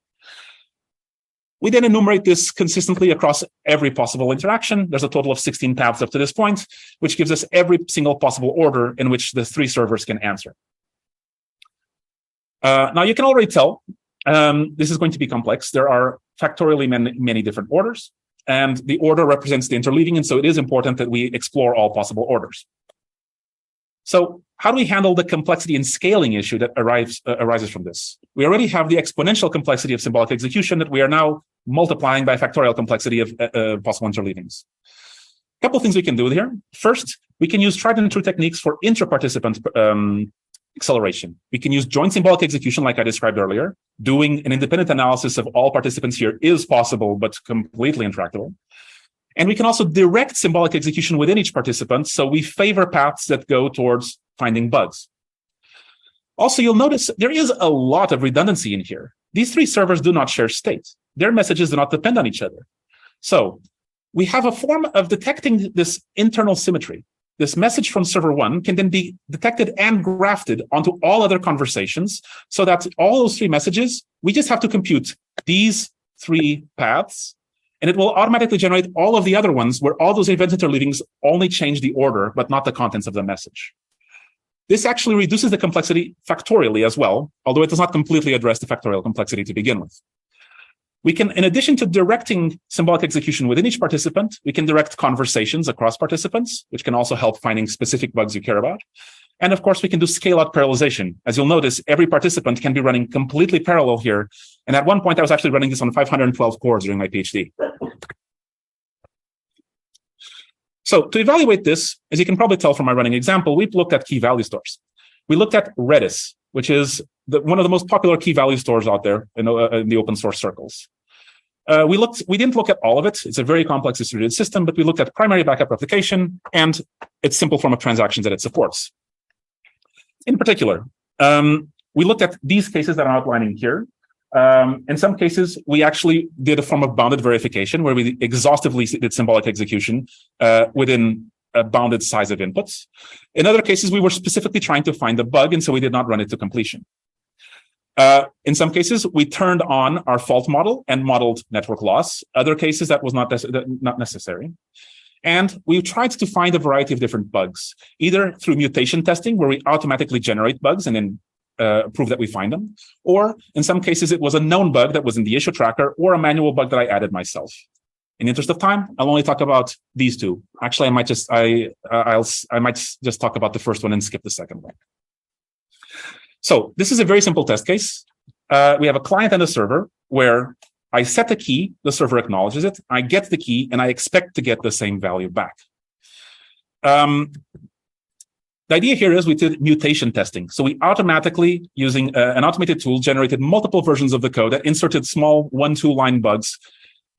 We then enumerate this consistently across every possible interaction. There's a total of 16 paths up to this point, which gives us every single possible order in which the 3 servers can answer. Now, you can already tell this is going to be complex. There are factorially many different orders, and the order represents the interleaving, and so it is important that we explore all possible orders. So how do we handle the complexity and scaling issue that arises from this? We already have the exponential complexity of symbolic execution that we are now multiplying by factorial complexity of possible interleavings. A couple of things we can do here. First, we can use tried and true techniques for intra-participant acceleration. We can use joint symbolic execution like I described earlier. Doing an independent analysis of all participants here is possible, but completely intractable. And we can also direct symbolic execution within each participant, so we favor paths that go towards finding bugs. Also, you'll notice there is a lot of redundancy in here. These 3 servers do not share state. Their messages do not depend on each other. So we have a form of detecting this internal symmetry. this message from server 1 can then be detected and grafted onto all other conversations so that all those 3 messages, we just have to compute these 3 paths, and it will automatically generate all of the other ones where all those event interleavings only change the order, but not the contents of the message. This actually reduces the complexity factorially as well, although it does not completely address the factorial complexity to begin with. We can, in addition to directing symbolic execution within each participant, we can direct conversations across participants, which can also help finding specific bugs you care about. And of course, we can do scale-out parallelization. As you'll notice, every participant can be running completely parallel here. And at one point, I was actually running this on 512 cores during my PhD. So to evaluate this, as you can probably tell from my running example, we've looked at key value stores. We looked at Redis, which is one of the most popular key value stores out there in the open source circles. We didn't look at all of it. It's a very complex distributed system, but we looked at primary backup replication and its simple form of transactions that it supports. In particular, we looked at these cases that I'm outlining here. In some cases, we actually did a form of bounded verification where we exhaustively did symbolic execution within a bounded size of inputs. In other cases, we were specifically trying to find the bug, and so we did not run it to completion. In some cases, we turned on our fault model and modeled network loss. Other cases, that was not necessary. And we tried to find a variety of different bugs, either through mutation testing, where we automatically generate bugs and then prove that we find them, or in some cases, it was a known bug that was in the issue tracker or a manual bug that I added myself. In the interest of time, I'll only talk about these 2. Actually, I might just talk about the first one and skip the second one. So this is a very simple test case. We have a client and a server where I set the key, the server acknowledges it, I get the key, and I expect to get the same value back. The idea here is we did mutation testing. So we automatically, using an automated tool, generated multiple versions of the code that inserted small 1-2 line bugs.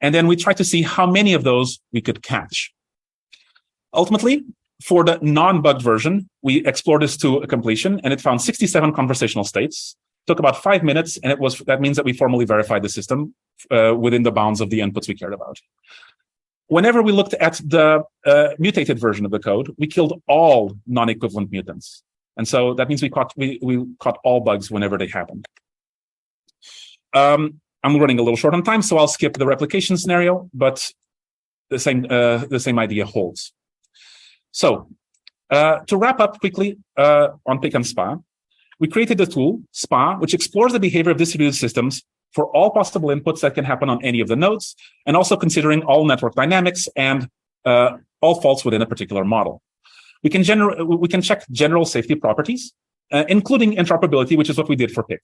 And then we tried to see how many of those we could catch. Ultimately, for the non-bugged version, we explored this to completion, and it found 67 conversational states. Took about 5 minutes, and that means that we formally verified the system within the bounds of the inputs we cared about. Whenever we looked at the mutated version of the code, we killed all non-equivalent mutants. And so that means we caught all bugs whenever they happened. I'm running a little short on time, so I'll skip the replication scenario, but the same idea holds. So to wrap up quickly on PIC and SPA, we created a tool, SPA, which explores the behavior of distributed systems for all possible inputs that can happen on any of the nodes, and also considering all network dynamics and all faults within a particular model. We can check general safety properties, including interoperability, which is what we did for PIC.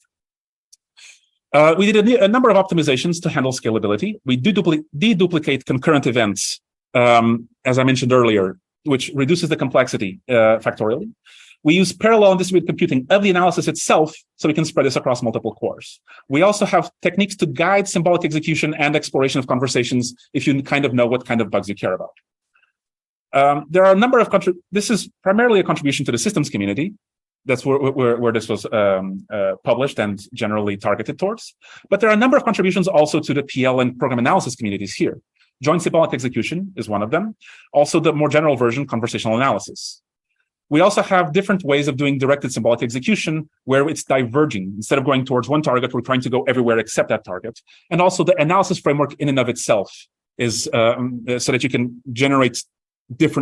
We did a number of optimizations to handle scalability. We deduplicate concurrent events, as I mentioned earlier, which reduces the complexity factorially. We use parallel and distributed computing of the analysis itself, so we can spread this across multiple cores. We also have techniques to guide symbolic execution and exploration of conversations if you kind of know what kind of bugs you care about. There are a number of this is primarily a contribution to the systems community. That's where this was published and generally targeted towards. But there are a number of contributions also to the PL and program analysis communities here. Joint symbolic execution is one of them. Also, the more general version, conversational analysis. We also have different ways of doing directed symbolic execution where it's diverging. Instead of going towards one target, we're trying to go everywhere except that target. And also the analysis framework in and of itself is so that you can generate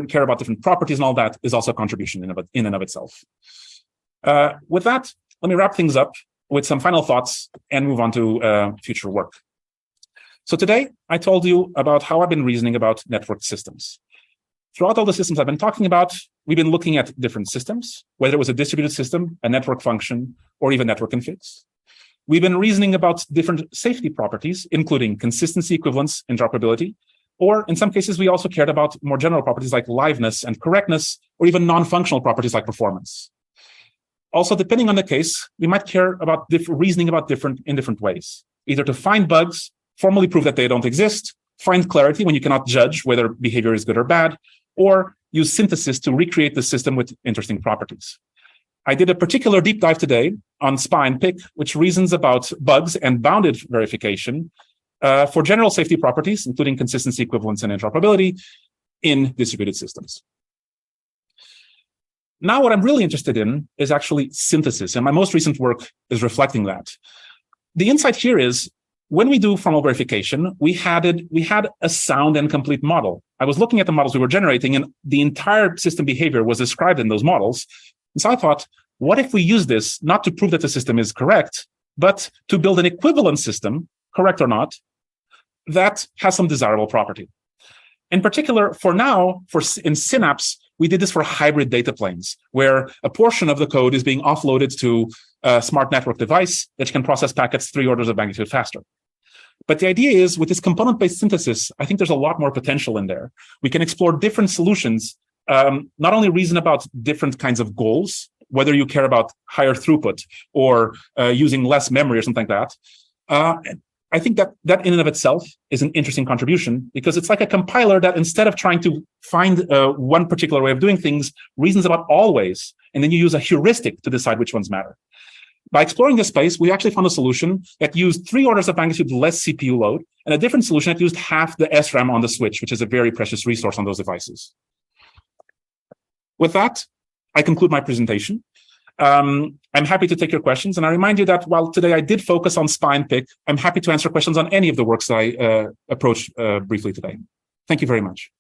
care about different properties and all that is also a contribution in and of itself. With that, let me wrap things up with some final thoughts and move on to future work. So today, I told you about how I've been reasoning about network systems. Throughout all the systems I've been talking about, we've been looking at different systems, whether it was a distributed system, a network function, or even network configs. We've been reasoning about different safety properties, including consistency, equivalence, interoperability, or in some cases, we also cared about more general properties like liveness and correctness, or even non-functional properties like performance. Also, depending on the case, we might care about reasoning about in different ways, either to find bugs, formally prove that they don't exist, find clarity when you cannot judge whether behavior is good or bad, or use synthesis to recreate the system with interesting properties. I did a particular deep dive today on SPA and PIC, which reasons about bugs and bounded verification for general safety properties, including consistency, equivalence, and interoperability in distributed systems. Now, what I'm really interested in is actually synthesis, and my most recent work is reflecting that. The insight here is when we do formal verification, we had a sound and complete model. I was looking at the models we were generating, and the entire system behavior was described in those models. And so I thought, what if we use this not to prove that the system is correct, but to build an equivalent system, correct or not, that has some desirable property. In particular, for now, in Synapse, we did this for hybrid data planes, where a portion of the code is being offloaded to a smart network device that can process packets 3 orders of magnitude faster. But the idea is, with this component-based synthesis, I think there's a lot more potential in there. We can explore different solutions, not only reason about different kinds of goals, whether you care about higher throughput or using less memory or something like that. I think that in and of itself is an interesting contribution, because it's like a compiler that, instead of trying to find one particular way of doing things, reasons about all ways, and then you use a heuristic to decide which ones matter. By exploring this space, we actually found a solution that used 3 orders of magnitude less CPU load, and a different solution that used half the SRAM on the switch, which is a very precious resource on those devices. With that, I conclude my presentation. I'm happy to take your questions, and I remind you that while today I did focus on SPA and PIC, I'm happy to answer questions on any of the works that I approached briefly today. Thank you very much.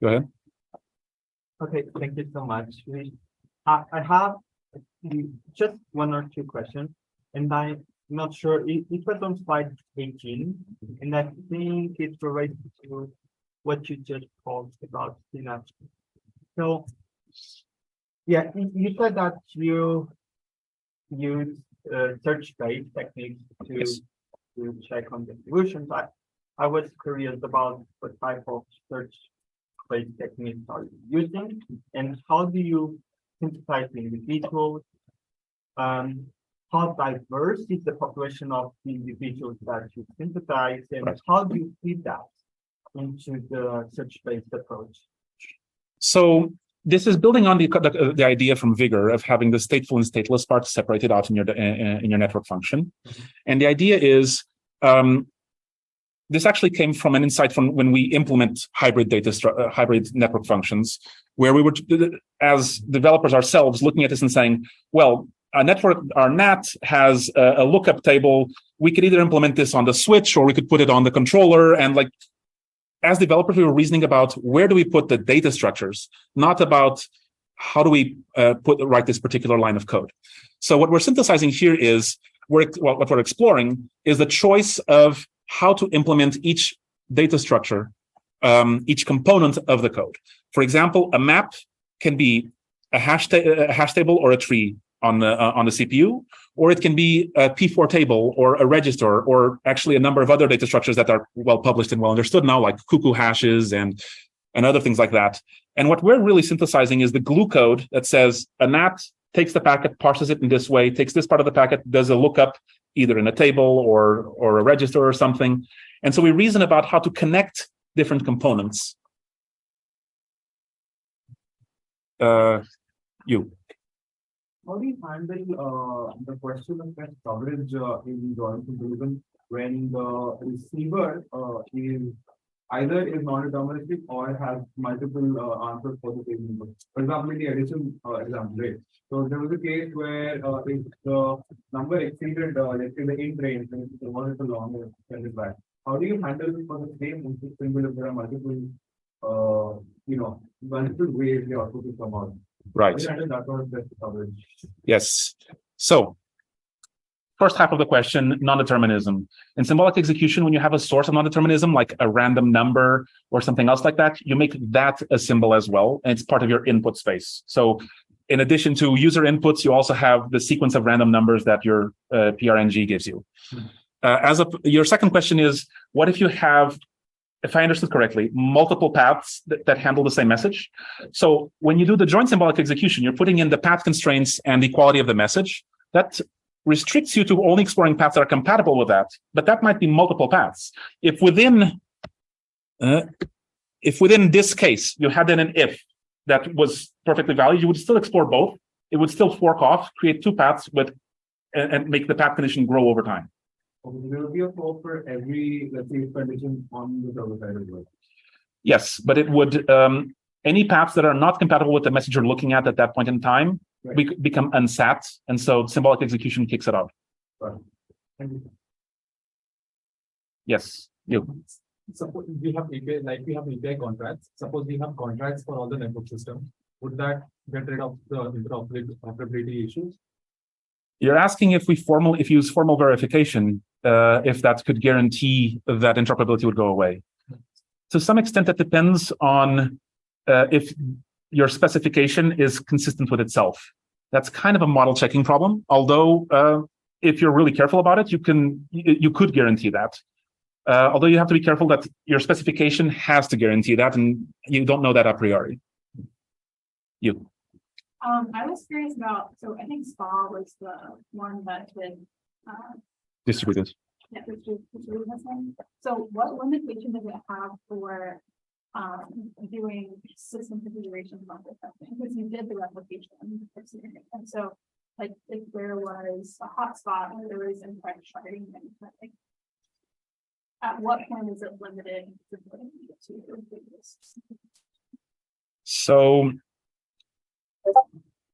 Go ahead. Okay, thank you so much. I have just 1 or 2 questions, and I'm not sure. It was on slide 18, and I think it relates to what you just talked about Synapse. So, yeah, you said that you use search-based techniques to check on distributions. I was curious about what type of search-based techniques are you using, and how do you synthesize individuals? How diverse is the population of the individuals that you synthesize, and how do you feed that into the search-based approach? So this is building on the idea from Vigor of having the stateful and stateless parts separated out in your network function. And the idea is, this actually came from an insight from when we implement hybrid network functions, where we were, as developers ourselves, looking at this and saying, well, our NAT has a lookup table. We could either implement this on the switch, or we could put it on the controller. And like, as developers, we were reasoning about where do we put the data structures, not about how do we write this particular line of code. So what we're synthesizing here is, what we're exploring is the choice of how to implement each data structure, each component of the code. For example, a map can be a hash table or a tree on the CPU, or it can be a P4 table or a register, or actually a number of other data structures that are well published and well understood now, like cuckoo hashes and other things like that. And what we're really synthesizing is the glue code that says a NAT takes the packet, parses it in this way, takes this part of the packet, does a lookup either in a table or a register or something. And so we reason about how to connect different components. How do you handle the question of that coverage in joint comparison when the receiver is either non-deterministic or has multiple answers for the same number? For example, in the addition example, right? So there was a case where if the number exceeded, let's say, the int range, and it was a long extended back. How do you handle it for the same input symbol if there are multiple, multiple ways the output will come out? Right. Yes. So, first half of the question, non-determinism. In symbolic execution, when you have a source of non-determinism, like a random number or something else like that, you make that a symbol as well, and it's part of your input space. So, in addition to user inputs, you also have the sequence of random numbers that your PRNG gives you. Your second question is, what if you have, if I understood correctly, multiple paths that handle the same message? So when you do the joint symbolic execution, you're putting in the path constraints and the quality of the message. That restricts you to only exploring paths that are compatible with that, but that might be multiple paths. If within this case, you had then an if that was perfectly valid, you would still explore both. It would still fork off, create 2 paths and make the path condition grow over time. There will be a call for every, let's say, condition on the server side as well. Yes, but it would, any paths that are not compatible with the message you're looking at that point in time become unsat. And so symbolic execution kicks it off. Right. Thank you. Yes, you. Suppose we have API, like we have API contracts. Suppose we have contracts for all the network systems. Would that get rid of the interoperability issues? You're asking if we use formal verification, if that could guarantee that interoperability would go away. To some extent, that depends on if your specification is consistent with itself. That's kind of a model checking problem. Although, if you're really careful about it, you could guarantee that. Although you have to be careful that your specification has to guarantee that, and you don't know that a priori. You. I was curious about, so I think SPA was the one that did Distributed. yeah, distribute this one. So what limitation does it have for doing system configuration bundle testing? Because you did the replication and so like if there was a hotspot or there was incorrect sharding, then like, at what point is it limited to putting it to this? So,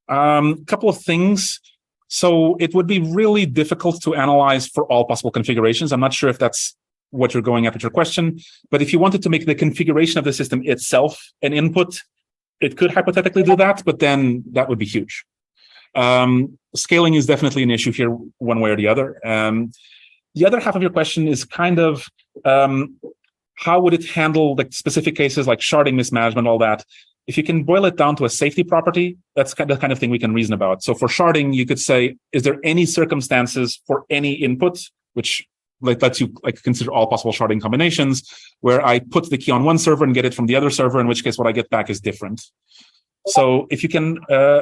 couple of things. So it would be really difficult to analyze for all possible configurations. I'm not sure if that's what you're going at with your question, but if you wanted to make the configuration of the system itself an input, it could hypothetically do that, but then that would be huge. Scaling is definitely an issue here, one way or the other. The other half of your question is kind of how would it handle like specific cases like sharding mismanagement, all that. If you can boil it down to a safety property, that's the kind of thing we can reason about. So for sharding, you could say, is there any circumstances for any input, which like lets you like consider all possible sharding combinations, where I put the key on one server and get it from the other server, in which case what I get back is different. So if you can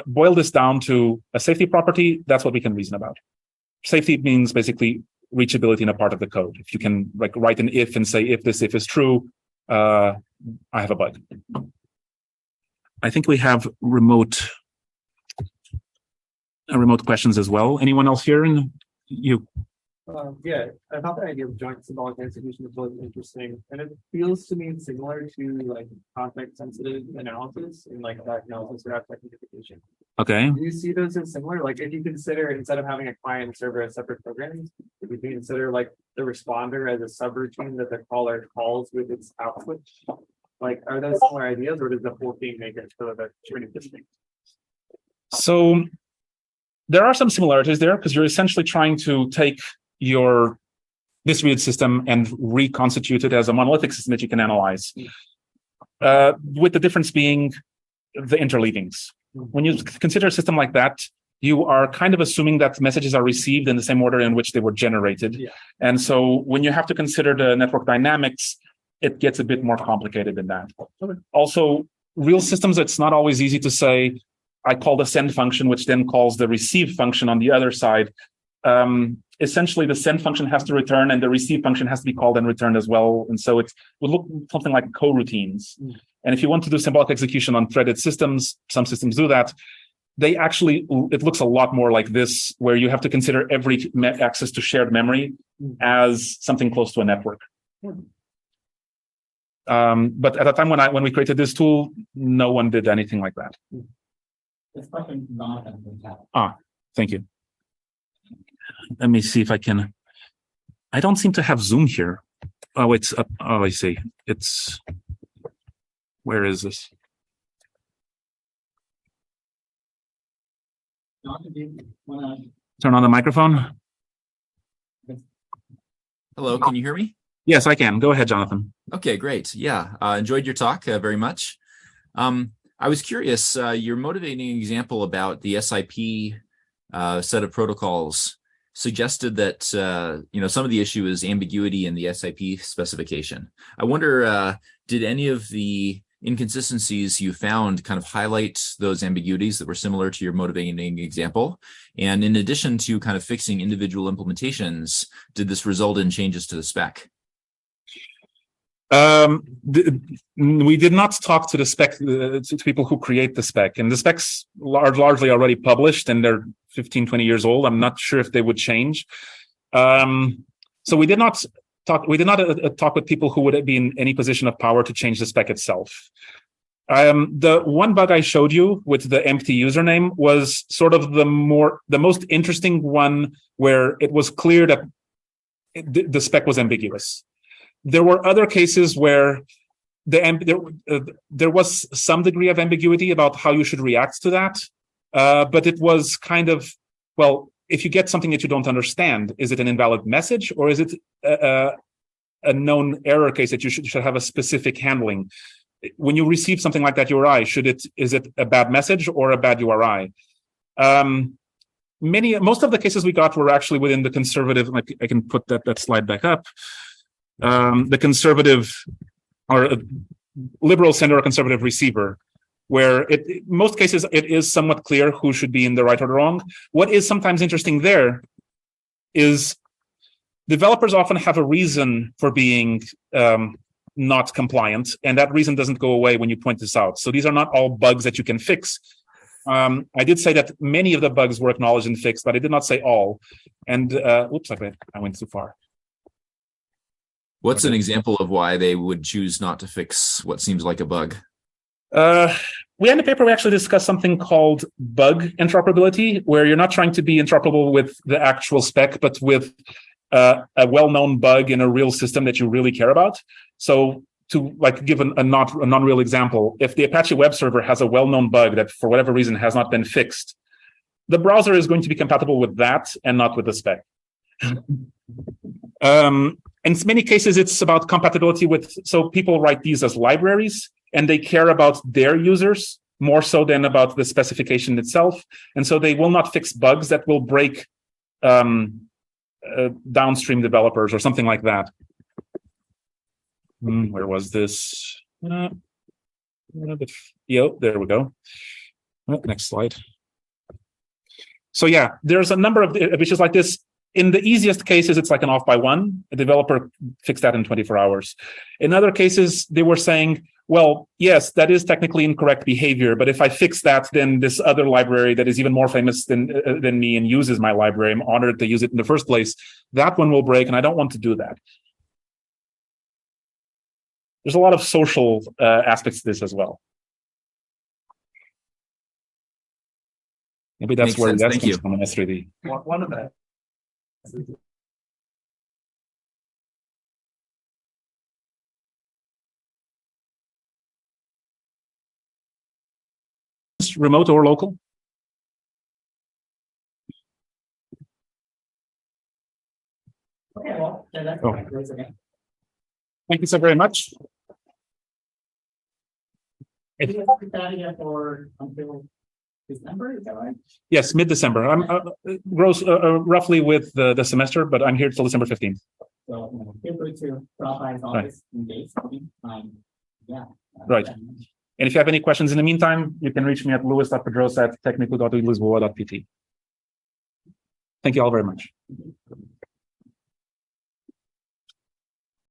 boil this down to a safety property, that's what we can reason about. Safety means basically reachability in a part of the code. If you can like write an if and say, if this if is true, I have a bug. I think we have remote questions as well. Anyone else here? And you. Yeah, I thought the idea of joint symbolic execution is really interesting, and it feels to me similar to like context-sensitive analysis in like diagnosis or identification. Okay. Do you see those as similar? Like, if you consider instead of having a client and server as separate programs, if you consider like the responder as a subroutine that the caller calls with its output, like, are those similar ideas, or does the whole thing make it so that you're distinct? So there are some similarities there because you're essentially trying to take your distributed system and reconstitute it as a monolithic system that you can analyze. With the difference being the interleavings. When you consider a system like that, you are kind of assuming that messages are received in the same order in which they were generated. Yeah. And so when you have to consider the network dynamics, it gets a bit more complicated than that. Okay. Also, real systems, it's not always easy to say, I call the send function, which then calls the receive function on the other side. Essentially, the send function has to return and the receive function has to be called and returned as well. And so it would look something like coroutines. Mm. And if you want to do symbolic execution on threaded systems, some systems do that. They actually, it looks a lot more like this, where you have to consider every access to shared memory as something close to a network. Mm. But at the time when we created this tool, no one did anything like that. Thank you. Let me see if I can. I don't seem to have Zoom here. Oh, it's up. Oh, I see. It's. Where is this? Turn on the microphone. Hello, can you hear me? Yes, I can. Go ahead, Jonathan. Okay, great. Yeah, enjoyed your talk very much. I was curious, your motivating example about the SIP set of protocols suggested that some of the issue is ambiguity in the SIP specification. I wonder, did any of the inconsistencies you found kind of highlight those ambiguities that were similar to your motivating example? And in addition to kind of fixing individual implementations, did this result in changes to the spec? We did not talk to the spec to people who create the spec, and the specs are largely already published and they're 15, 20 years old. I'm not sure if they would change. So we did not talk with people who would be in any position of power to change the spec itself. The one bug I showed you with the empty username was sort of the most interesting one, where it was clear that the spec was ambiguous. There were other cases where there was some degree of ambiguity about how you should react to that, but it was kind of, well, if you get something that you don't understand, is it an invalid message, or is it a known error case that you should have a specific handling? When you receive something like that URI, is it a bad message or a bad URI? Most of the cases we got were actually within the conservative. Like, I can put that slide back up. The conservative or liberal sender or conservative receiver, where most cases it is somewhat clear who should be in the right or the wrong. What is sometimes interesting there is developers often have a reason for being not compliant, and that reason doesn't go away when you point this out. So these are not all bugs that you can fix. I did say that many of the bugs were acknowledged and fixed, but I did not say all. And oops, I went too far. What's an example of why they would choose not to fix what seems like a bug? We in the paper, we actually discussed something called bug interoperability, where you're not trying to be interoperable with the actual spec, but with a well-known bug in a real system that you really care about. So to give a non-real example, if the Apache web server has a well-known bug that for whatever reason has not been fixed, the browser is going to be compatible with that and not with the spec. In many cases, it's about compatibility with, so people write these as libraries, and they care about their users more so than about the specification itself. And so they will not fix bugs that will break downstream developers or something like that. Where was this? There we go. Next slide. So yeah, there's a number of issues like this. In the easiest cases, it's like an off by one. A developer fixed that in 24 hours. In other cases, they were saying, well, yes, that is technically incorrect behavior, but if I fix that, then this other library that is even more famous than me and uses my library, I'm honored to use it in the first place, that one will break, and I don't want to do that. There's a lot of social aspects to this as well. Maybe that's where that's comes from in S3D. One of that. Remote or local? Okay, well, that's Oh. okay. Thank you so very much. Do you have that again for until December? Is that right? Yes, mid-December. I'm roughly with the semester, but I'm here till December 15th. So feel free to drop by his office in days. Yeah. Right. And if you have any questions in the meantime, you can reach me at louis.pedrosa@technical.lisboa.pt. Thank you all very much.